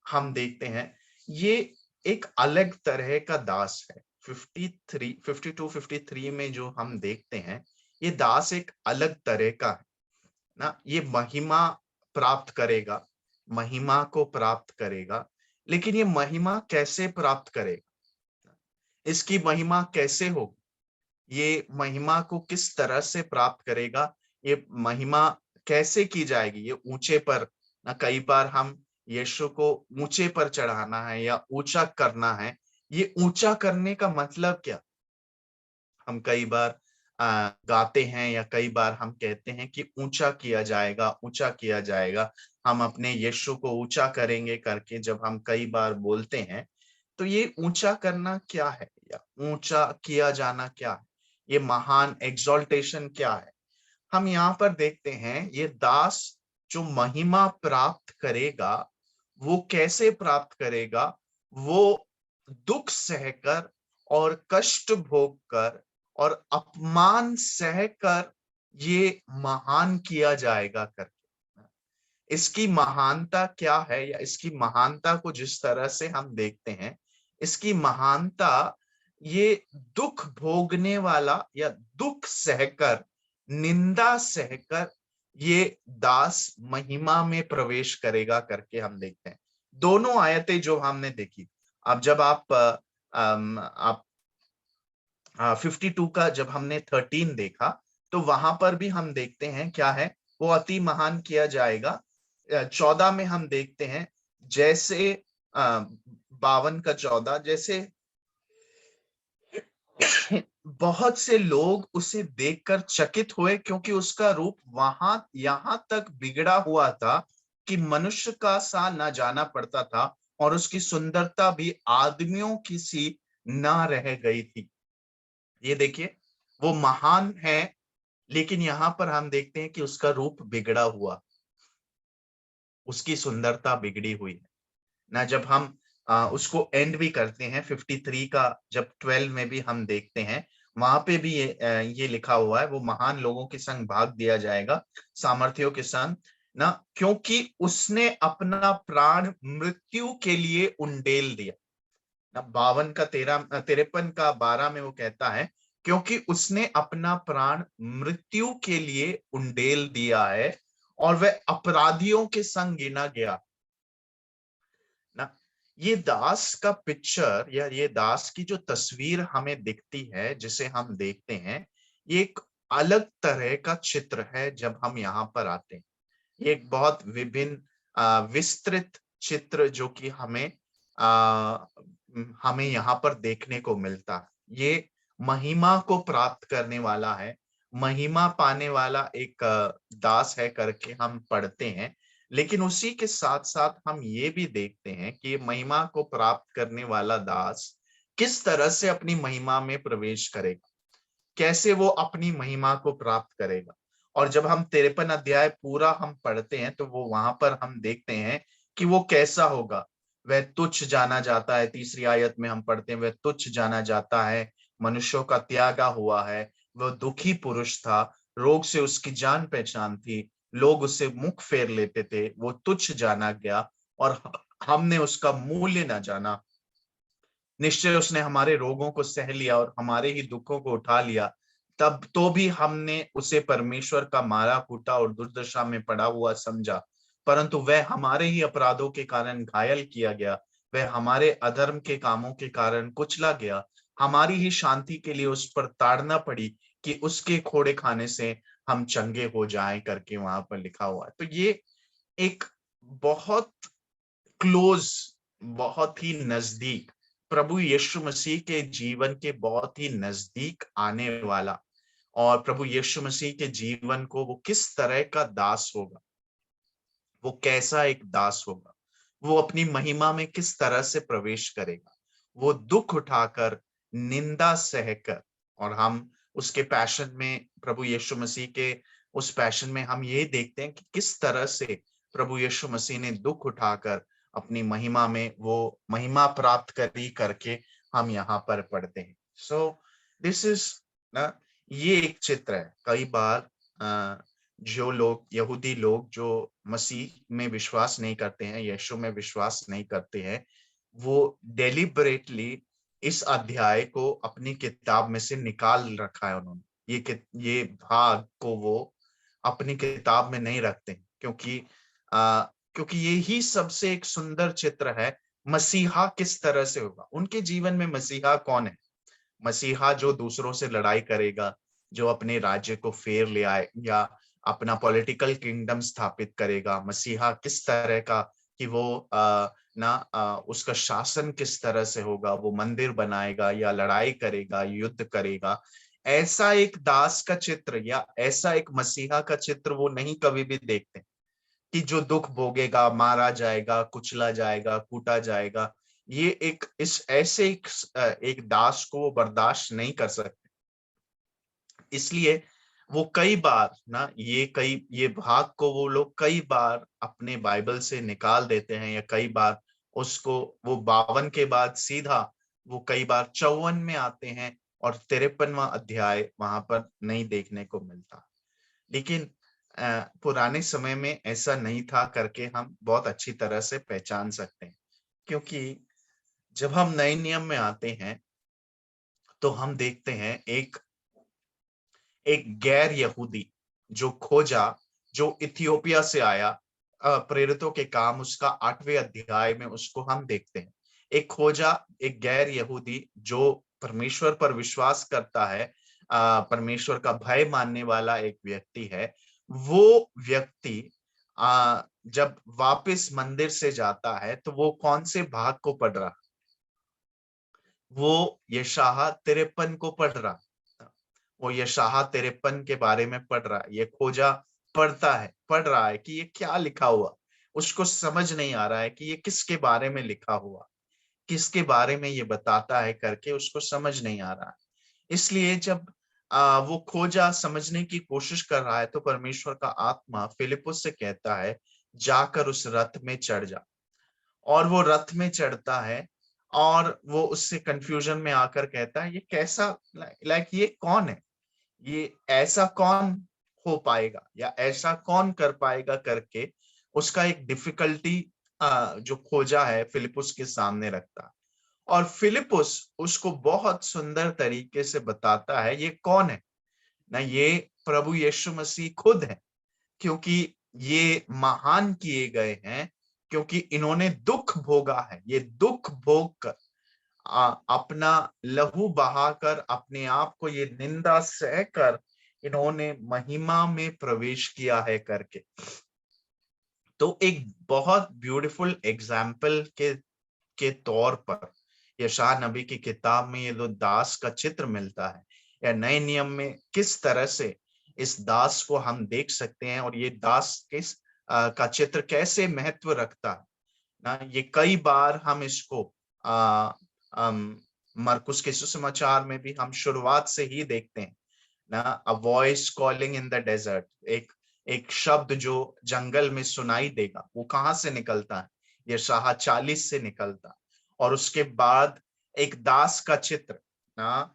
हम देखते हैं ये एक अलग तरह का दास है। 52-53 में जो हम देखते हैं, ये दास एक अलग तरह का है ना। ये महिमा प्राप्त करेगा, महिमा को प्राप्त करेगा, लेकिन ये महिमा कैसे प्राप्त करेगा, इसकी महिमा कैसे होगी, ये महिमा को किस तरह से प्राप्त करेगा, ये महिमा कैसे की जाएगी। ये ऊंचे पर ना, कई बार हम यीशु को ऊंचे पर चढ़ाना है या ऊंचा करना है, ये ऊंचा करने का मतलब क्या। हम कई बार गाते हैं या कई बार हम कहते हैं कि ऊंचा किया जाएगा, ऊंचा किया जाएगा, हम अपने यीशु को ऊंचा करेंगे करके जब हम कई बार बोलते हैं, तो ये ऊंचा करना क्या है या ऊंचा किया जाना क्या है, ये महान एक्सॉल्टेशन क्या है? हम यहाँ पर देखते हैं ये दास जो महिमा प्राप्त करेगा, वो कैसे प्राप्त करेगा? वो दुख सहकर और कष्ट भोग कर और अपमान सहकर ये महान किया जाएगा करके। इसकी महानता क्या है या इसकी महानता को जिस तरह से हम देखते हैं, इसकी महानता ये दुख भोगने वाला या दुख सहकर, निंदा सहकर ये दास महिमा में प्रवेश करेगा करके हम देखते हैं। दोनों आयतें जो हमने देखी, अब जब आप 52 का जब हमने 13 देखा, तो वहां पर भी हम देखते हैं क्या है, वो अति महान किया जाएगा। 14 में हम देखते हैं जैसे 52 का 14, जैसे बहुत से लोग उसे देखकर चकित हुए क्योंकि उसका रूप वहां यहां तक बिगड़ा हुआ था कि मनुष्य का सा न जाना पड़ता था और उसकी सुंदरता भी आदमियों की सी ना रह गई थी। ये देखिए, वो महान है, लेकिन यहां पर हम देखते हैं कि उसका रूप बिगड़ा हुआ, उसकी सुंदरता बिगड़ी हुई है ना। जब हम उसको एंड भी करते हैं 53 का, जब 12 में भी हम देखते हैं, वहां पे भी ये लिखा हुआ है, वो महान लोगों के संग भाग दिया जाएगा, सामर्थियों के संग ना, क्योंकि उसने अपना प्राण मृत्यु के लिए उंडेल दिया ना। 52 का 53 का 12 में वो कहता है, क्योंकि उसने अपना प्राण मृत्यु के लिए उंडेल दिया है और वह अपराधियों के संग गिना गया ना। ये दास का पिक्चर या ये दास की जो तस्वीर हमें दिखती है, जिसे हम देखते हैं, ये एक अलग तरह का चित्र है। जब हम यहाँ पर आते हैं, ये एक बहुत विभिन्न विस्तृत चित्र जो कि हमें यहाँ पर देखने को मिलता है। ये महिमा को प्राप्त करने वाला है, महिमा पाने वाला एक दास है करके हम पढ़ते हैं। लेकिन उसी के साथ साथ हम ये भी देखते हैं कि ये महिमा को प्राप्त करने वाला दास किस तरह से अपनी महिमा में प्रवेश करेगा, कैसे वो अपनी महिमा को प्राप्त करेगा। और जब हम 53 अध्याय पूरा हम पढ़ते हैं, तो वो वहां पर हम देखते हैं कि वो कैसा होगा। वह तुच्छ जाना जाता है, तीसरी आयत में हम पढ़ते हैं, वह तुच्छ जाना जाता है, मनुष्यों का त्यागा हुआ है, वह दुखी पुरुष था, रोग से उसकी जान पहचान थी, लोग उससे मुख फेर लेते थे, वो तुच्छ जाना गया और हमने उसका मूल्य न जाना। निश्चय उसने हमारे रोगों को सह लिया और हमारे ही दुखों को उठा लिया, तब तो भी हमने उसे परमेश्वर का मारा कूटा और दुर्दशा में पड़ा हुआ समझा। परंतु वह हमारे ही अपराधों के कारण घायल किया गया, वह हमारे अधर्म के कामों के कारण कुचला गया, हमारी ही शांति के लिए उस पर ताड़ना पड़ी कि उसके खोड़े खाने से हम चंगे हो जाएं करके वहां पर लिखा हुआ है। तो ये एक बहुत क्लोज, बहुत ही नजदीक, प्रभु यीशु मसीह के जीवन के बहुत ही नजदीक आने वाला, और प्रभु यीशु मसीह के जीवन को वो किस तरह का दास होगा, वो कैसा एक दास होगा, वो अपनी महिमा में किस तरह से प्रवेश करेगा, वो दुख उठाकर, निंदा सहकर। और हम उसके पैशन में, प्रभु यीशु मसीह के उस पैशन में हम ये देखते हैं कि किस तरह से प्रभु यीशु मसीह ने दुख उठाकर अपनी महिमा में वो महिमा प्राप्त करी करके हम यहाँ पर पढ़ते हैं। सो दिस इज ना, ये एक चित्र है। कई बार जो लोग, यहूदी लोग जो मसीह में विश्वास नहीं करते हैं, यीशु में विश्वास नहीं करते हैं, वो डेलिबरेटली इस अध्याय को अपनी किताब में से निकाल रखा है उन्होंने। ये भाग को वो अपनी किताब में नहीं रखते, क्योंकि यही सबसे एक सुंदर चित्र है, मसीहा किस तरह से होगा। उनके जीवन में मसीहा कौन है? मसीहा जो दूसरों से लड़ाई करेगा, जो अपने राज्य को फेर ले आए या अपना पॉलिटिकल किंगडम स्थापित करेगा। मसीहा किस तरह का कि वो उसका शासन किस तरह से होगा, वो मंदिर बनाएगा या लड़ाई करेगा, युद्ध करेगा, ऐसा एक दास का चित्र या ऐसा एक मसीहा का चित्र वो नहीं कभी भी देखते कि जो दुख भोगेगा, मारा जाएगा, कुचला जाएगा, कूटा जाएगा। ये इस ऐसे एक दास को वो बर्दाश्त नहीं कर सकते। इसलिए वो कई बार ना ये भाग को वो लोग कई बार अपने बाइबल से निकाल देते हैं, या कई बार उसको वो 52 के बाद सीधा वो कई बार 54 में आते हैं और 53वां अध्याय वहां पर नहीं देखने को मिलता। लेकिन पुराने समय में ऐसा नहीं था करके हम बहुत अच्छी तरह से पहचान सकते हैं, क्योंकि जब हम नए नियम में आते हैं तो हम देखते हैं एक गैर यहूदी जो खोजा, जो इथियोपिया से आया, प्रेरितों के काम उसका 8वें अध्याय में उसको हम देखते हैं। एक खोजा, एक गैर यहूदी जो परमेश्वर पर विश्वास करता है, परमेश्वर का भय मानने वाला एक व्यक्ति है। वो व्यक्ति जब वापस मंदिर से जाता है तो वो कौन से भाग को पढ़ रहा? वो यशायाह 53 को पढ़ रहा। वो यशायाह 53 के बारे में पढ़ रहा है। ये खोजा पढ़ रहा है कि ये क्या लिखा हुआ। उसको समझ नहीं आ रहा है कि ये किसके बारे में लिखा हुआ, किसके बारे में ये बताता है करके उसको समझ नहीं आ रहा है। इसलिए जब वो खोजा समझने की कोशिश कर रहा है तो परमेश्वर का आत्मा फिलिपुस से कहता है, जाकर उस रथ में चढ़ जा। और वो रथ में चढ़ता है और वो उससे कंफ्यूजन में आकर कहता है, ये कैसा, लाइक ये कौन है, ये ऐसा कौन हो पाएगा या ऐसा कौन कर पाएगा करके उसका एक डिफिकल्टी जो खोजा है फिलिपुस के सामने रखता। और फिलिपुस उसको बहुत सुंदर तरीके से बताता है ये कौन है ना, ये प्रभु यीशु मसीह खुद है, क्योंकि ये महान किए गए हैं, क्योंकि इन्होंने दुख भोगा है। ये दुख भोग कर अपना लहू बहाकर अपने आप को ये निंदा सहकर इन्होंने महिमा में प्रवेश किया है करके। तो एक बहुत ब्यूटीफुल एग्जाम्पल के तौर पर यशायाह नबी की किताब में ये जो दास का चित्र मिलता है, या नए नियम में किस तरह से इस दास को हम देख सकते हैं और ये दास का चित्र कैसे महत्व रखता है ना। ये कई बार हम इसको मरकुस के सुसमाचार में भी हम शुरुआत से ही देखते हैं ना। A voice calling in the desert, एक शब्द जो जंगल में सुनाई देगा, वो कहाँ से निकलता है? यशायाह 40 से निकलता। और उसके बाद एक दास का चित्र ना,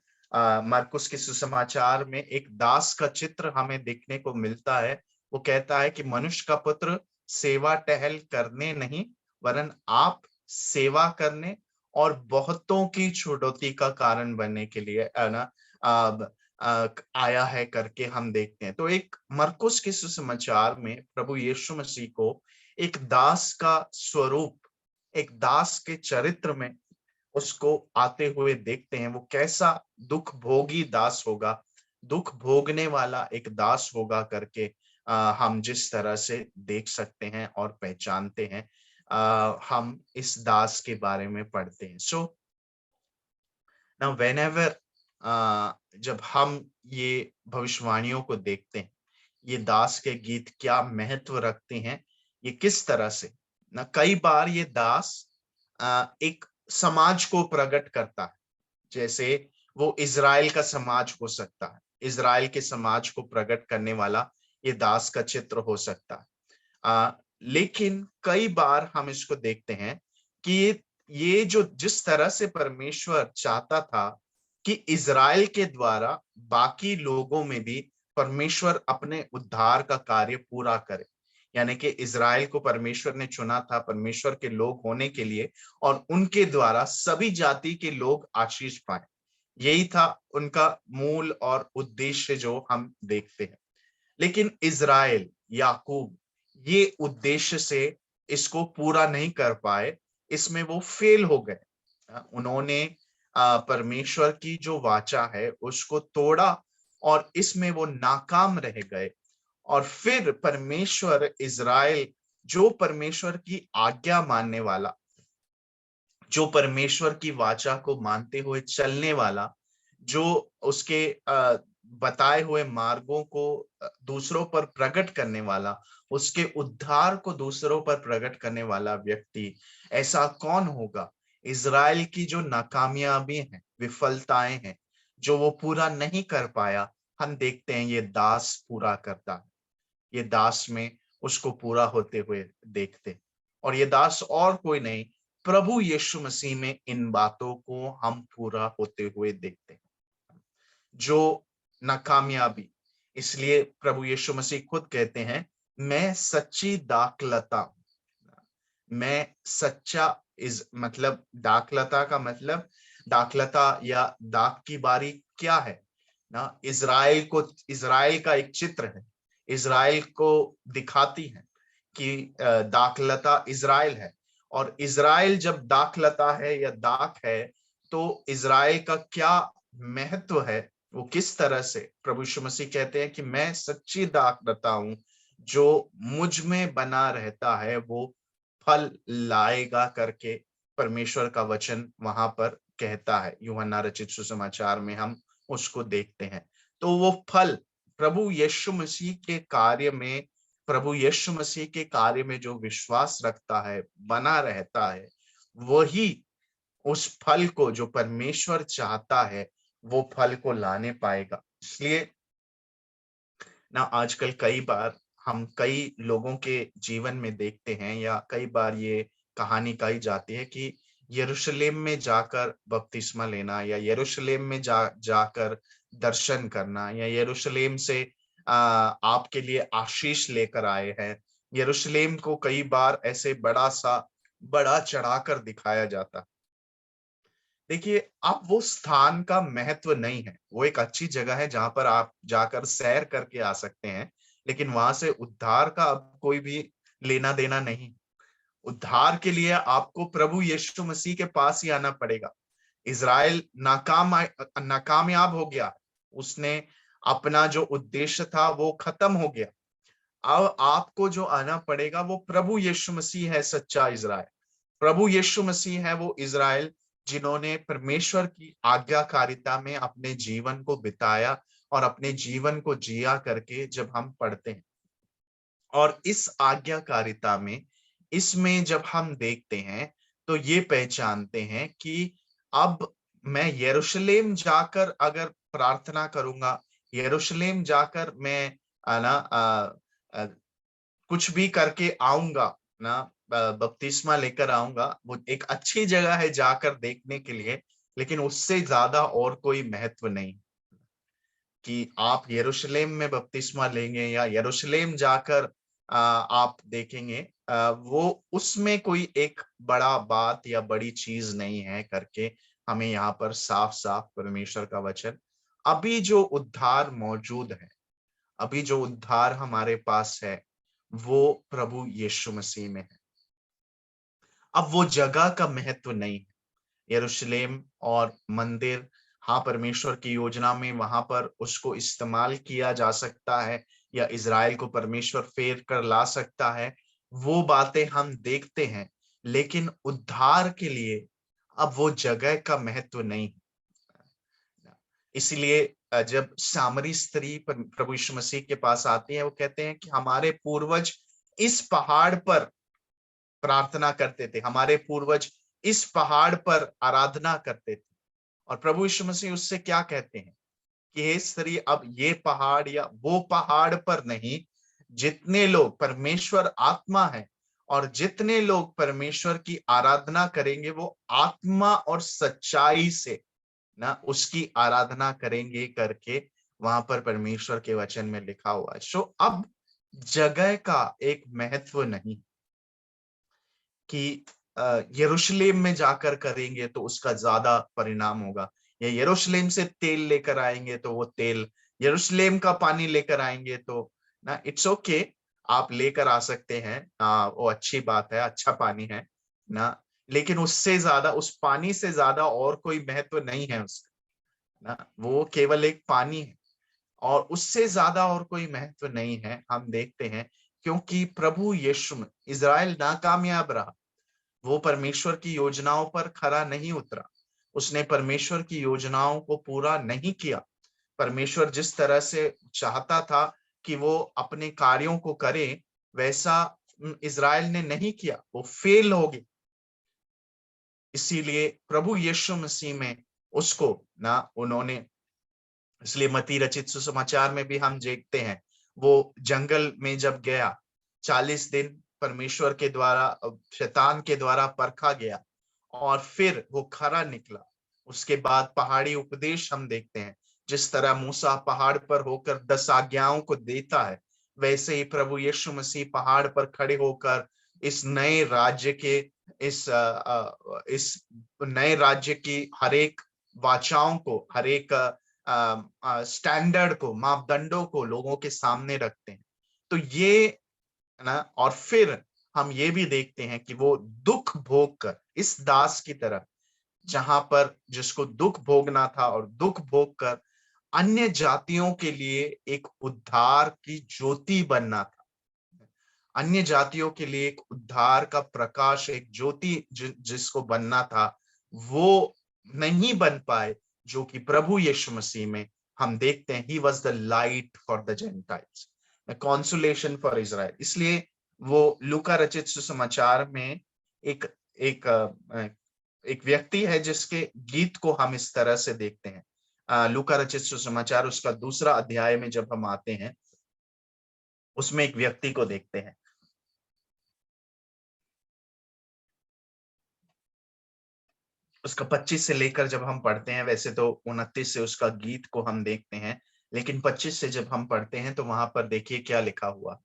मरकुस के सुसमाचार में एक दास का चित्र हमें देखने को मिलता है। वो कहता है कि मनुष्य का पुत्र सेवा टहल करने नहीं, वरन आप सेवा करने और बहुतों की छुड़ौती का कारण बनने के लिए ना आया है करके हम देखते हैं। तो एक मरकुस के सुसमाचार में प्रभु यीशु मसीह को एक दास का स्वरूप, एक दास के चरित्र में उसको आते हुए देखते हैं। वो कैसा दुख भोगी दास होगा, दुख भोगने वाला एक दास होगा करके हम जिस तरह से देख सकते हैं और पहचानते हैं, हम इस दास के बारे में पढ़ते हैं। सो नाउ व्हेनेवर जब हम ये भविष्यवाणियों को देखते हैं, ये दास के गीत क्या महत्व रखते हैं, ये किस तरह से ना, कई बार ये दास एक समाज को प्रकट करता है। जैसे वो इज़राइल का समाज हो सकता है, इज़राइल के समाज को प्रकट करने वाला ये दास का चित्र हो सकता है। लेकिन कई बार हम इसको देखते हैं कि ये जो जिस तरह से परमेश्वर चाहता था कि इज़राइल के द्वारा बाकी लोगों में भी परमेश्वर अपने उद्धार का कार्य पूरा करे, यानी कि इज़राइल को परमेश्वर ने चुना था परमेश्वर के लोग होने के लिए, और उनके द्वारा सभी जाति के लोग आशीष पाए। यही था उनका मूल और उद्देश्य जो हम देखते हैं। लेकिन इज़राइल, याकूब, ये उद्देश्य से इसको पूरा नहीं कर पाए, इसमें वो फेल हो गए। उन्होंने परमेश्वर की जो वाचा है उसको तोड़ा और इसमें वो नाकाम रह गए। और फिर परमेश्वर इज़राइल, जो परमेश्वर की आज्ञा मानने वाला, जो परमेश्वर की वाचा को मानते हुए चलने वाला, जो उसके बताए हुए मार्गों को दूसरों पर प्रकट करने वाला, उसके उद्धार को दूसरों पर प्रकट करने वाला व्यक्ति ऐसा कौन होगा? इज़राइल की जो नाकामयाबी है, विफलताएं हैं, जो वो पूरा नहीं कर पाया, हम देखते हैं ये दास पूरा करता है। ये दास में उसको पूरा होते हुए देखते, और ये दास और कोई नहीं, प्रभु यीशु मसीह में इन बातों को हम पूरा होते हुए देखते हैं। जो नाकामयाबी, इसलिए प्रभु यीशु मसीह खुद कहते हैं, मैं सच्ची दाखलता हूं। मैं सच्चा, इस मतलब दाखलता का मतलब, दाखलता या दाख की बारी क्या है ना? इज़राइल का एक चित्र है, इज़राइल को दिखाती है कि दाखलता इज़राइल है, और इज़राइल जब दाखलता है या दाख है, तो इज़राइल का क्या महत्व है, वो किस तरह से प्रभु यीशु मसीह कहते हैं कि मैं सच्ची दाखलता हूं, जो मुझ में बना रहता है वो फल लाएगा करके परमेश्वर का वचन वहां पर कहता है। यूहन्ना रचित सुसमाचार में हम उसको देखते हैं। तो वो फल प्रभु यीशु मसीह के कार्य में, प्रभु यीशु मसीह के कार्य में जो विश्वास रखता है, बना रहता है, वही उस फल को जो परमेश्वर चाहता है, वो फल को लाने पाएगा। इसलिए ना आजकल कई बार हम कई लोगों के जीवन में देखते हैं, या कई बार ये कहानी कही जाती है कि यरूशलेम में जाकर बपतिस्मा लेना, या यरूशलेम में जाकर दर्शन करना, या यरूशलेम से आपके लिए आशीष लेकर आए हैं। यरूशलेम को कई बार ऐसे बड़ा चढ़ाकर दिखाया जाता। देखिए, अब वो स्थान का महत्व नहीं है, वो एक अच्छी जगह है जहां पर आप जाकर सैर करके आ सकते हैं, लेकिन वहां से उद्धार का अब कोई भी लेना देना नहीं। उद्धार के लिए आपको प्रभु यीशु मसीह के पास ही आना पड़ेगा। इज़राइल नाकामयाब हो गया, उसने अपना जो उद्देश्य था वो खत्म हो गया। अब आपको जो आना पड़ेगा वो प्रभु यीशु मसीह है, सच्चा इज़राइल। प्रभु यीशु मसीह है वो इज़राइल जिन्होंने परमेश्वर की आज्ञाकारिता में अपने जीवन को बिताया, और अपने जीवन को जिया करके जब हम पढ़ते हैं, और इस आज्ञाकारिता में, इसमें जब हम देखते हैं, तो ये पहचानते हैं कि अब मैं यरूशलेम जाकर अगर प्रार्थना करूंगा, यरूशलेम जाकर मैं कुछ भी करके आऊंगा ना, बपतिस्मा लेकर आऊंगा, वो एक अच्छी जगह है जाकर देखने के लिए, लेकिन उससे ज्यादा और कोई महत्व नहीं कि आप यरूशलेम में बपतिस्मा लेंगे या यरूशलेम जाकर आप देखेंगे। वो उसमें कोई एक बड़ा बात या बड़ी चीज नहीं है करके हमें यहाँ पर साफ साफ परमेश्वर का वचन, अभी जो उद्धार मौजूद है, अभी जो उद्धार हमारे पास है, वो प्रभु यीशु मसीह में है। अब वो जगह का महत्व नहीं है, यरूशलेम और मंदिर, हाँ परमेश्वर की योजना में वहां पर उसको इस्तेमाल किया जा सकता है, या इज़राइल को परमेश्वर फेर कर ला सकता है, वो बातें हम देखते हैं, लेकिन उद्धार के लिए अब वो जगह का महत्व नहीं। इसलिए जब सामरी स्त्री प्रभु यीशु मसीह के पास आती है, वो कहते हैं कि हमारे पूर्वज इस पहाड़ पर प्रार्थना करते थे, हमारे पूर्वज इस पहाड़ पर आराधना करते थे। और प्रभु यीशु मसीह उससे क्या कहते हैं कि हे स्त्री, अब ये पहाड़ या वो पहाड़ पर नहीं, जितने लोग, परमेश्वर आत्मा है, और जितने लोग परमेश्वर की आराधना करेंगे वो आत्मा और सच्चाई से ना उसकी आराधना करेंगे करके वहां पर परमेश्वर के वचन में लिखा हुआ है। सो अब जगह का एक महत्व नहीं कि यरूशलेम में जाकर करेंगे तो उसका ज्यादा परिणाम होगा, या यरूशलेम से तेल लेकर आएंगे तो वो तेल, यरूशलेम का पानी लेकर आएंगे तो ना, इट्स ओके, आप लेकर आ सकते हैं, वो अच्छी बात है, अच्छा पानी है ना, लेकिन उससे ज्यादा, उस पानी से ज्यादा और कोई महत्व नहीं है उसका ना, वो केवल एक पानी है, और उससे ज्यादा और कोई महत्व नहीं है। हम देखते हैं क्योंकि प्रभु यीशु में इज़राइल नाकामयाब रहा, वो परमेश्वर की योजनाओं पर खरा नहीं उतरा, उसने परमेश्वर की योजनाओं को पूरा नहीं किया। परमेश्वर जिस तरह से चाहता था कि वो अपने कार्यों को करे, वैसा इज़राइल ने नहीं किया, वो फेल हो गया। इसीलिए प्रभु यीशु मसीह में उसको ना उन्होंने, इसलिए मत्ती रचित सुसमाचार में भी हम देखते हैं, वो जंगल में जब गया, 40 दिन परमेश्वर के द्वारा, शैतान के द्वारा परखा गया और फिर वो खरा निकला। उसके बाद पहाड़ी उपदेश हम देखते हैं, जिस तरह मूसा पहाड़ पर होकर 10 आज्ञाओं को देता है, वैसे ही प्रभु यीशु मसीह पहाड़ पर खड़े होकर इस नए राज्य के, इस नए राज्य की हर एक वाचाओं को, हर एक स्टैंडर्ड को, मापदंडों को लोगों के सामने रखते हैं। तो ये है ना, और फिर हम ये भी देखते हैं कि वो दुख भोग कर, इस दास की तरह, जहां पर जिसको दुख भोगना था और दुख भोग कर अन्य जातियों के लिए एक उद्धार की ज्योति बनना था, अन्य जातियों के लिए एक उद्धार का प्रकाश, एक ज्योति जिसको बनना था, वो नहीं बन पाए, जो कि प्रभु यीशु मसीह में हम देखते हैं, he was the light for the Gentiles, consolation for Israel. इसलिए वो लूका रचित सुसमाचार में एक एक एक व्यक्ति है जिसके गीत को हम इस तरह से देखते हैं। लूका रचित सुसमाचार उसका 2 अध्याय में जब हम आते हैं, उसमें एक व्यक्ति को देखते हैं। उसका 25 से लेकर जब हम पढ़ते हैं, वैसे तो 29 से उसका गीत को हम देखते हैं, लेकिन 25 से जब हम पढ़ते हैं तो वहां पर देखिए क्या लिखा हुआ।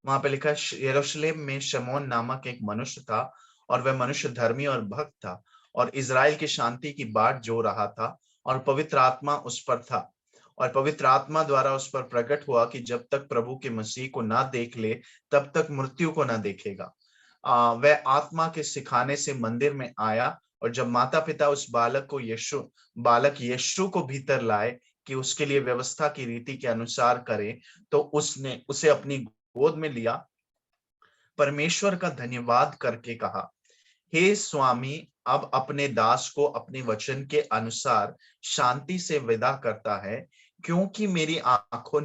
वहां पर लिखा, यरूशलेम में शमौन नामक एक मनुष्य था, और वह मनुष्य धर्मी और भक्त था, और इज़राइल की शांति की बाट जो रहा था, और पवित्र आत्मा उस पर था, और पवित्र आत्मा द्वारा उस पर प्रकट हुआ कि जब तक प्रभु के मसीह को ना देख ले, तब तक मृत्यु को ना देखेगा। वह आत्मा के सिखाने से मंदिर में आया, और जब माता पिता उस बालक यीशु को भीतर लाए कि उसके लिए व्यवस्था की रीति के अनुसार करे, तो उसने उसे अपनी गोद में लिया, परमेश्वर का धन्यवाद करके कहा, हे स्वामी, अब अपने दास को अपने वचन के अनुसार शांति से विदा करता है, क्योंकि मेरी आंखों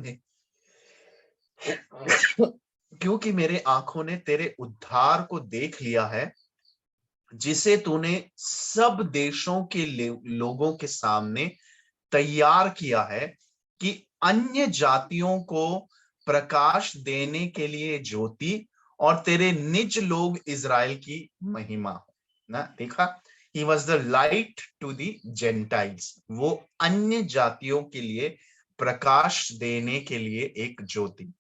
ने तेरे उद्धार को देख लिया है, जिसे तूने सब देशों के लोगों के सामने तैयार किया है, कि अन्य जातियों को प्रकाश देने के लिए ज्योति, और तेरे निज लोग इज़राइल की महिमा हो। ना, देखा, he was the light to the Gentiles, वो अन्य जातियों के लिए प्रकाश देने के लिए एक ज्योति।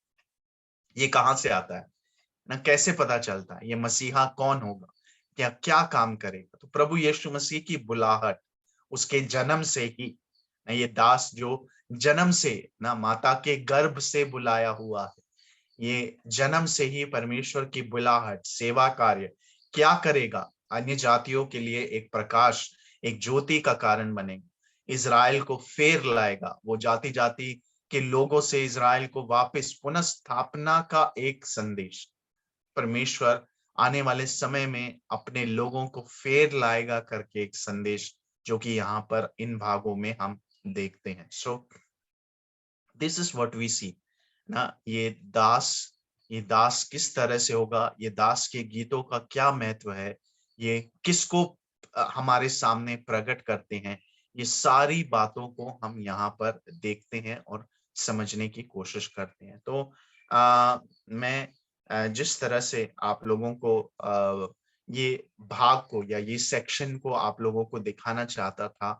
ये कहां से आता है ना, कैसे पता चलता है ये मसीहा कौन होगा, क्या क्या काम करेगा? तो प्रभु यीशु मसीह की बुलाहट, उसके जन्म से ही, ये दास जो जन्म से ना माता के गर्भ से बुलाया हुआ है, ये जन्म से ही परमेश्वर की बुलाहट, सेवा कार्य क्या करेगा, अन्य जातियों के लिए एक प्रकाश, एक ज्योति का कारण बनेगा, इज़राइल को फेर लाएगा, वो जाति जाति के लोगों से इज़राइल को वापस पुनः स्थापना का एक संदेश। परमेश्वर आने वाले समय में अपने लोगों को फेर लाएगा करके एक संदेश, जो कि यहाँ पर इन भागों में हम देखते हैं। So this is what we see ना, ये दास किस तरह से होगा, ये दास के गीतों का क्या महत्व है, ये किसको हमारे सामने प्रकट करते हैं, ये सारी बातों को हम यहाँ पर देखते हैं और समझने की कोशिश करते हैं। तो मैं जिस तरह से आप लोगों को ये भाग को या ये सेक्शन को आप लोगों को दिखाना चाहता था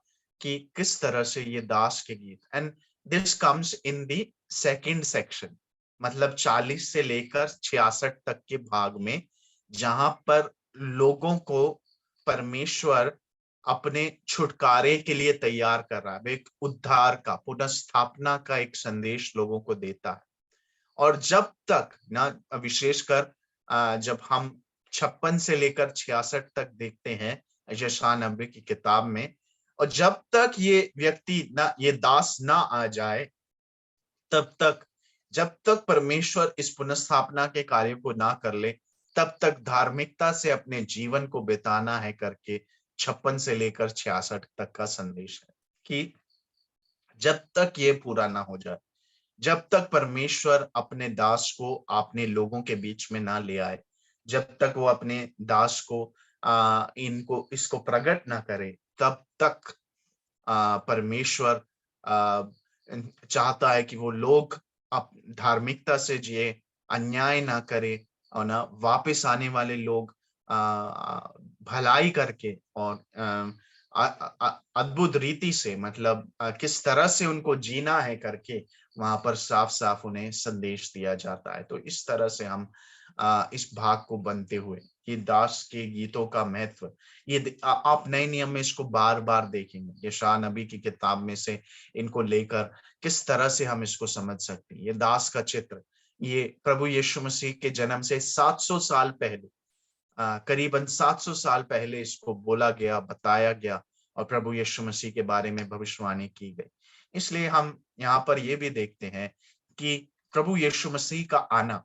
कि किस तरह से ये दास के गीत, and this comes in the second section, मतलब 40 से लेकर 66 तक के भाग में, जहां पर लोगों को परमेश्वर अपने छुटकारे के लिए तैयार कर रहा है, एक उद्धार का, पुनर्स्थापना का एक संदेश लोगों को देता है। और जब तक ना, विशेषकर जब हम 56 से लेकर 66 तक देखते हैं यशायाह नबी की किताब में, और जब तक ये व्यक्ति ना, ये दास ना आ जाए, तब तक, जब तक परमेश्वर इस पुनर्स्थापना के कार्य को ना कर ले, तब तक धार्मिकता से अपने जीवन को बिताना है करके 56 से लेकर 66 तक का संदेश है कि जब तक ये पूरा ना हो जाए, जब तक परमेश्वर अपने दास को अपने लोगों के बीच में ना ले आए, जब तक वो अपने दास को इनको इसको प्रकट ना करे, तब तक परमेश्वर चाहता है कि वो लोग धार्मिकता से जिए, अन्याय ना करे, और ना वापस आने वाले लोग भलाई करके और अद्भुत रीति से, मतलब किस तरह से उनको जीना है करके वहां पर साफ साफ उन्हें संदेश दिया जाता है। तो इस तरह से हम इस भाग को बनते हुए ये दास के गीतों का महत्व, ये आप नए नियम में इसको बार बार देखेंगे, यशायाह नबी की किताब में से इनको लेकर किस तरह से हम इसको समझ सकते हैं। ये दास का चित्र, ये प्रभु यीशु मसीह के जन्म से 700 साल पहले, करीबन 700 साल पहले इसको बोला गया, बताया गया और प्रभु यीशु मसीह के बारे में भविष्यवाणी की गई। इसलिए हम यहाँ पर ये भी देखते हैं कि प्रभु यीशु मसीह का आना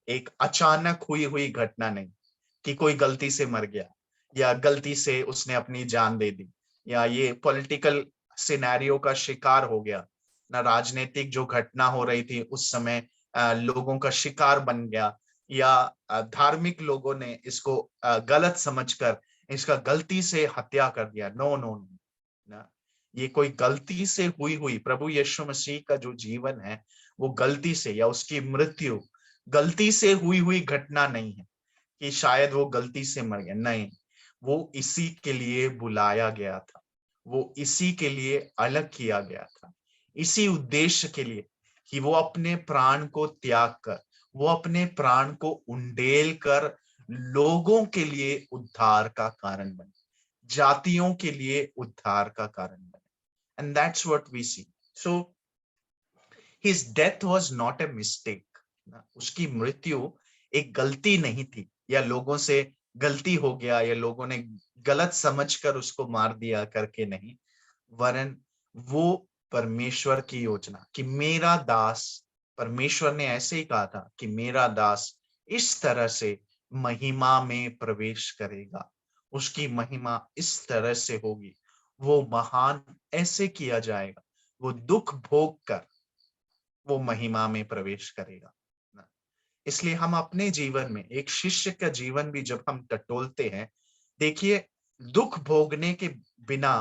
एक अचानक हुई घटना नहीं, कि कोई गलती से मर गया या गलती से उसने अपनी जान दे दी, या ये पॉलिटिकल सिनेरियो का शिकार हो गया ना, राजनीतिक जो घटना हो रही थी उस समय लोगों का शिकार बन गया, या धार्मिक लोगों ने इसको गलत समझकर इसका गलती से हत्या कर दिया। नो नो नो ना, ये कोई गलती से हुई प्रभु यीशु मसीह का जो जीवन है वो गलती से, या उसकी मृत्यु गलती से हुई घटना नहीं है कि शायद वो गलती से मर गया, नहीं, वो इसी के लिए बुलाया गया था, वो इसी के लिए अलग किया गया था, इसी उद्देश्य के लिए कि वो अपने प्राण को त्याग कर, वो अपने प्राण को उंडेल कर लोगों के लिए उद्धार का कारण बने, जातियों के लिए उद्धार का कारण बने। And that's what we see. So his death was not a mistake. उसकी मृत्यु एक गलती नहीं थी, या लोगों से गलती हो गया, या लोगों ने गलत समझकर उसको मार दिया करके नहीं, वरन वो परमेश्वर की योजना कि मेरा दास, परमेश्वर ने ऐसे ही कहा था कि मेरा दास इस तरह से महिमा में प्रवेश करेगा, उसकी महिमा इस तरह से होगी, वो महान ऐसे किया जाएगा, वो दुख भोग कर वो महिमा में प्रवेश करेगा। इसलिए हम अपने जीवन में एक शिष्य का जीवन भी जब हम टटोलते हैं, देखिए दुख भोगने के बिना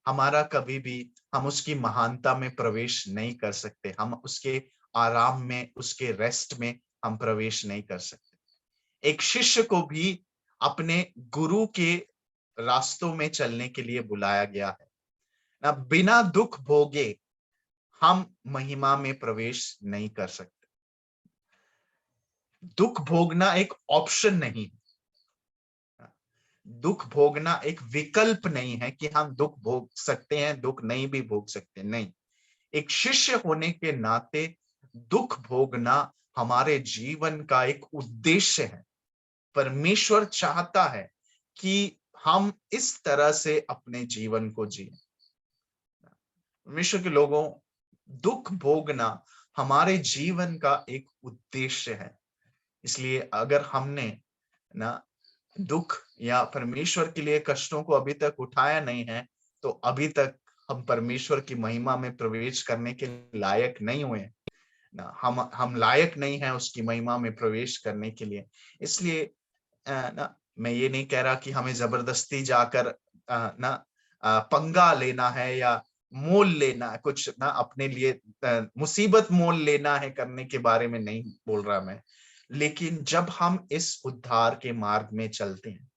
हमारा कभी भी हम उसकी महानता में प्रवेश नहीं कर सकते, हम उसके आराम में, उसके रेस्ट में हम प्रवेश नहीं कर सकते। एक शिष्य को भी अपने गुरु के रास्तों में चलने के लिए बुलाया गया है ना, बिना दुख भोगे हम महिमा में प्रवेश नहीं कर सकते। दुख भोगना एक ऑप्शन नहीं, दुख भोगना एक विकल्प नहीं है कि हम दुख भोग सकते हैं, दुख नहीं भी भोग सकते, नहीं। एक शिष्य होने के नाते दुख भोगना हमारे जीवन का एक उद्देश्य है। परमेश्वर चाहता है कि हम इस तरह से अपने जीवन को जिए। परमेश्वर के लोगों, दुख भोगना हमारे जीवन का एक उद्देश्य है। इसलिए अगर हमने ना दुख या परमेश्वर के लिए कष्टों को अभी तक उठाया नहीं है, तो अभी तक हम परमेश्वर की महिमा में प्रवेश करने के लायक नहीं हुए ना, हम लायक नहीं है उसकी महिमा में प्रवेश करने के लिए। इसलिए ना मैं ये नहीं कह रहा कि हमें जबरदस्ती जाकर पंगा लेना है या मोल लेना है, कुछ ना अपने लिए मुसीबत मोल लेना है करने के बारे में नहीं बोल रहा मैं। लेकिन जब हम इस उद्धार के मार्ग में चलते हैं,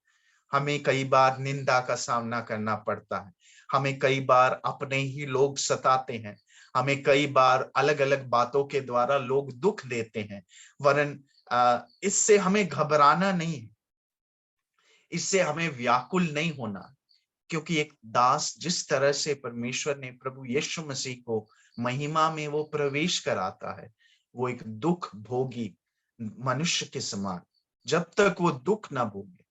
हमें कई बार निंदा का सामना करना पड़ता है, हमें कई बार अपने ही लोग सताते हैं, हमें कई बार अलग अलग बातों के द्वारा लोग दुख देते हैं, वरन इससे हमें घबराना नहीं है, इससे हमें व्याकुल नहीं होना, क्योंकि एक दास जिस तरह से परमेश्वर ने प्रभु यीशु मसीह को महिमा में वो प्रवेश कराता है, वो एक दुख भोगी मनुष्य के समान, जब तक वो दुख ना भोगे,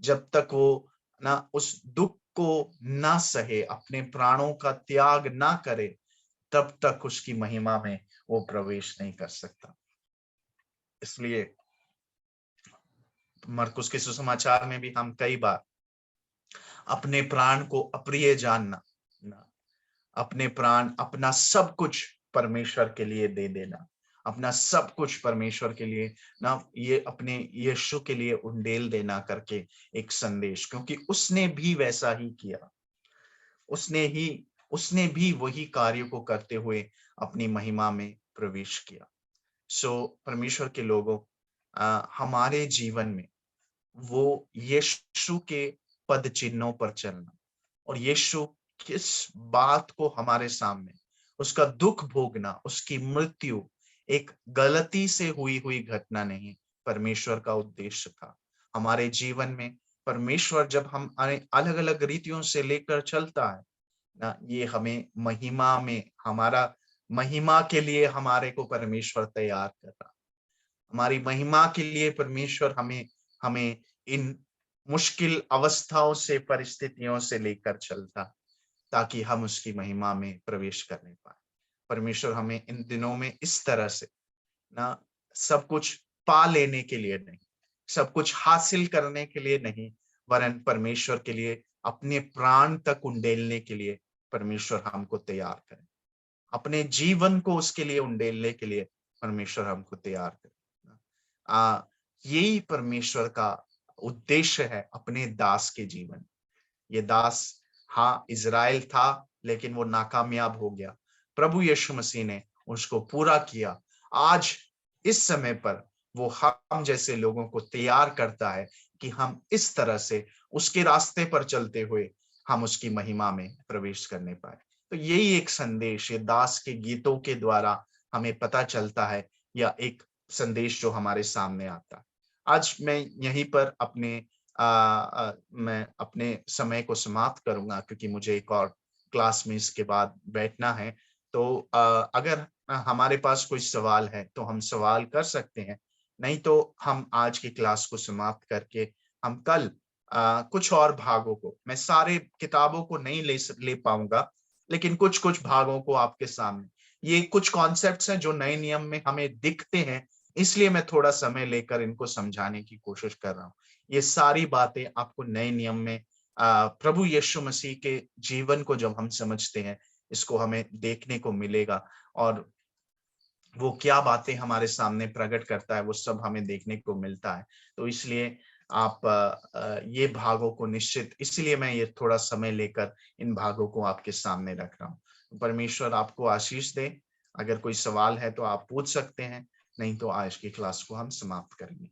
जब तक वो ना उस दुख को ना सहे, अपने प्राणों का त्याग ना करे, तब तक उसकी महिमा में वो प्रवेश नहीं कर सकता। इसलिए मरकुस के सुसमाचार में भी हम कई बार अपने प्राण को अप्रिय जानना ना, अपने प्राण, अपना सब कुछ परमेश्वर के लिए दे देना, अपना सब कुछ परमेश्वर के लिए ना, ये अपने यीशु के लिए उंडेल देना करके एक संदेश, क्योंकि उसने भी वैसा ही किया। उसने भी वही कार्य को करते हुए अपनी महिमा में प्रवेश किया। परमेश्वर के लोगों, हमारे जीवन में वो यीशु के पद चिन्हों पर चलना, और यीशु किस बात को हमारे सामने, उसका दुख भोगना, उसकी मृत्यु एक गलती से हुई घटना नहीं, परमेश्वर का उद्देश्य था हमारे जीवन में। परमेश्वर जब हम अलग अलग रीतियों से लेकर चलता है ना, ये हमें महिमा में, हमारा महिमा के लिए हमारे को परमेश्वर तैयार कर रहा, हमारी महिमा के लिए परमेश्वर हमें हमें इन मुश्किल अवस्थाओं से, परिस्थितियों से लेकर चलता, ताकि हम उसकी महिमा में प्रवेश करने पाए। परमेश्वर हमें इन दिनों में इस तरह से ना, सब कुछ पा लेने के लिए नहीं, सब कुछ हासिल करने के लिए नहीं, वरन परमेश्वर के लिए अपने प्राण तक उंडेलने के लिए परमेश्वर हमको तैयार करें, अपने जीवन को उसके लिए उंडेलने के लिए परमेश्वर हमको तैयार करें। यही परमेश्वर का उद्देश्य है अपने दास के जीवन। ये दास, हाँ, इज़राइल था, लेकिन वो नाकामयाब हो गया। प्रभु यीशु मसीह ने उसको पूरा किया। आज इस समय पर वो हम जैसे लोगों को तैयार करता है कि हम इस तरह से उसके रास्ते पर चलते हुए हम उसकी महिमा में प्रवेश करने पाए। तो यही एक संदेश, ये दास के गीतों के द्वारा हमें पता चलता है, या एक संदेश जो हमारे सामने आता है। आज मैं यहीं पर मैं अपने समय को समाप्त करूंगा, क्योंकि मुझे एक और क्लास में इसके बाद बैठना है। तो अगर हमारे पास कोई सवाल है तो हम सवाल कर सकते हैं, नहीं तो हम आज की क्लास को समाप्त करके हम कल कुछ और भागों को, मैं सारे किताबों को नहीं ले पाऊंगा, लेकिन कुछ कुछ भागों को आपके सामने, ये कुछ कॉन्सेप्ट्स हैं जो नए नियम में हमें दिखते हैं, इसलिए मैं थोड़ा समय लेकर इनको समझाने की कोशिश कर रहा हूँ। ये सारी बातें आपको नए नियम में प्रभु यीशु मसीह के जीवन को जब हम समझते हैं, इसको हमें देखने को मिलेगा, और वो क्या बातें हमारे सामने प्रकट करता है वो सब हमें देखने को मिलता है। तो इसलिए आप ये भागों को निश्चित, इसलिए मैं ये थोड़ा समय लेकर इन भागों को आपके सामने रख रहा हूँ। परमेश्वर आपको आशीष दे। अगर कोई सवाल है तो आप पूछ सकते हैं, नहीं तो आज की क्लास को हम समाप्त करेंगे।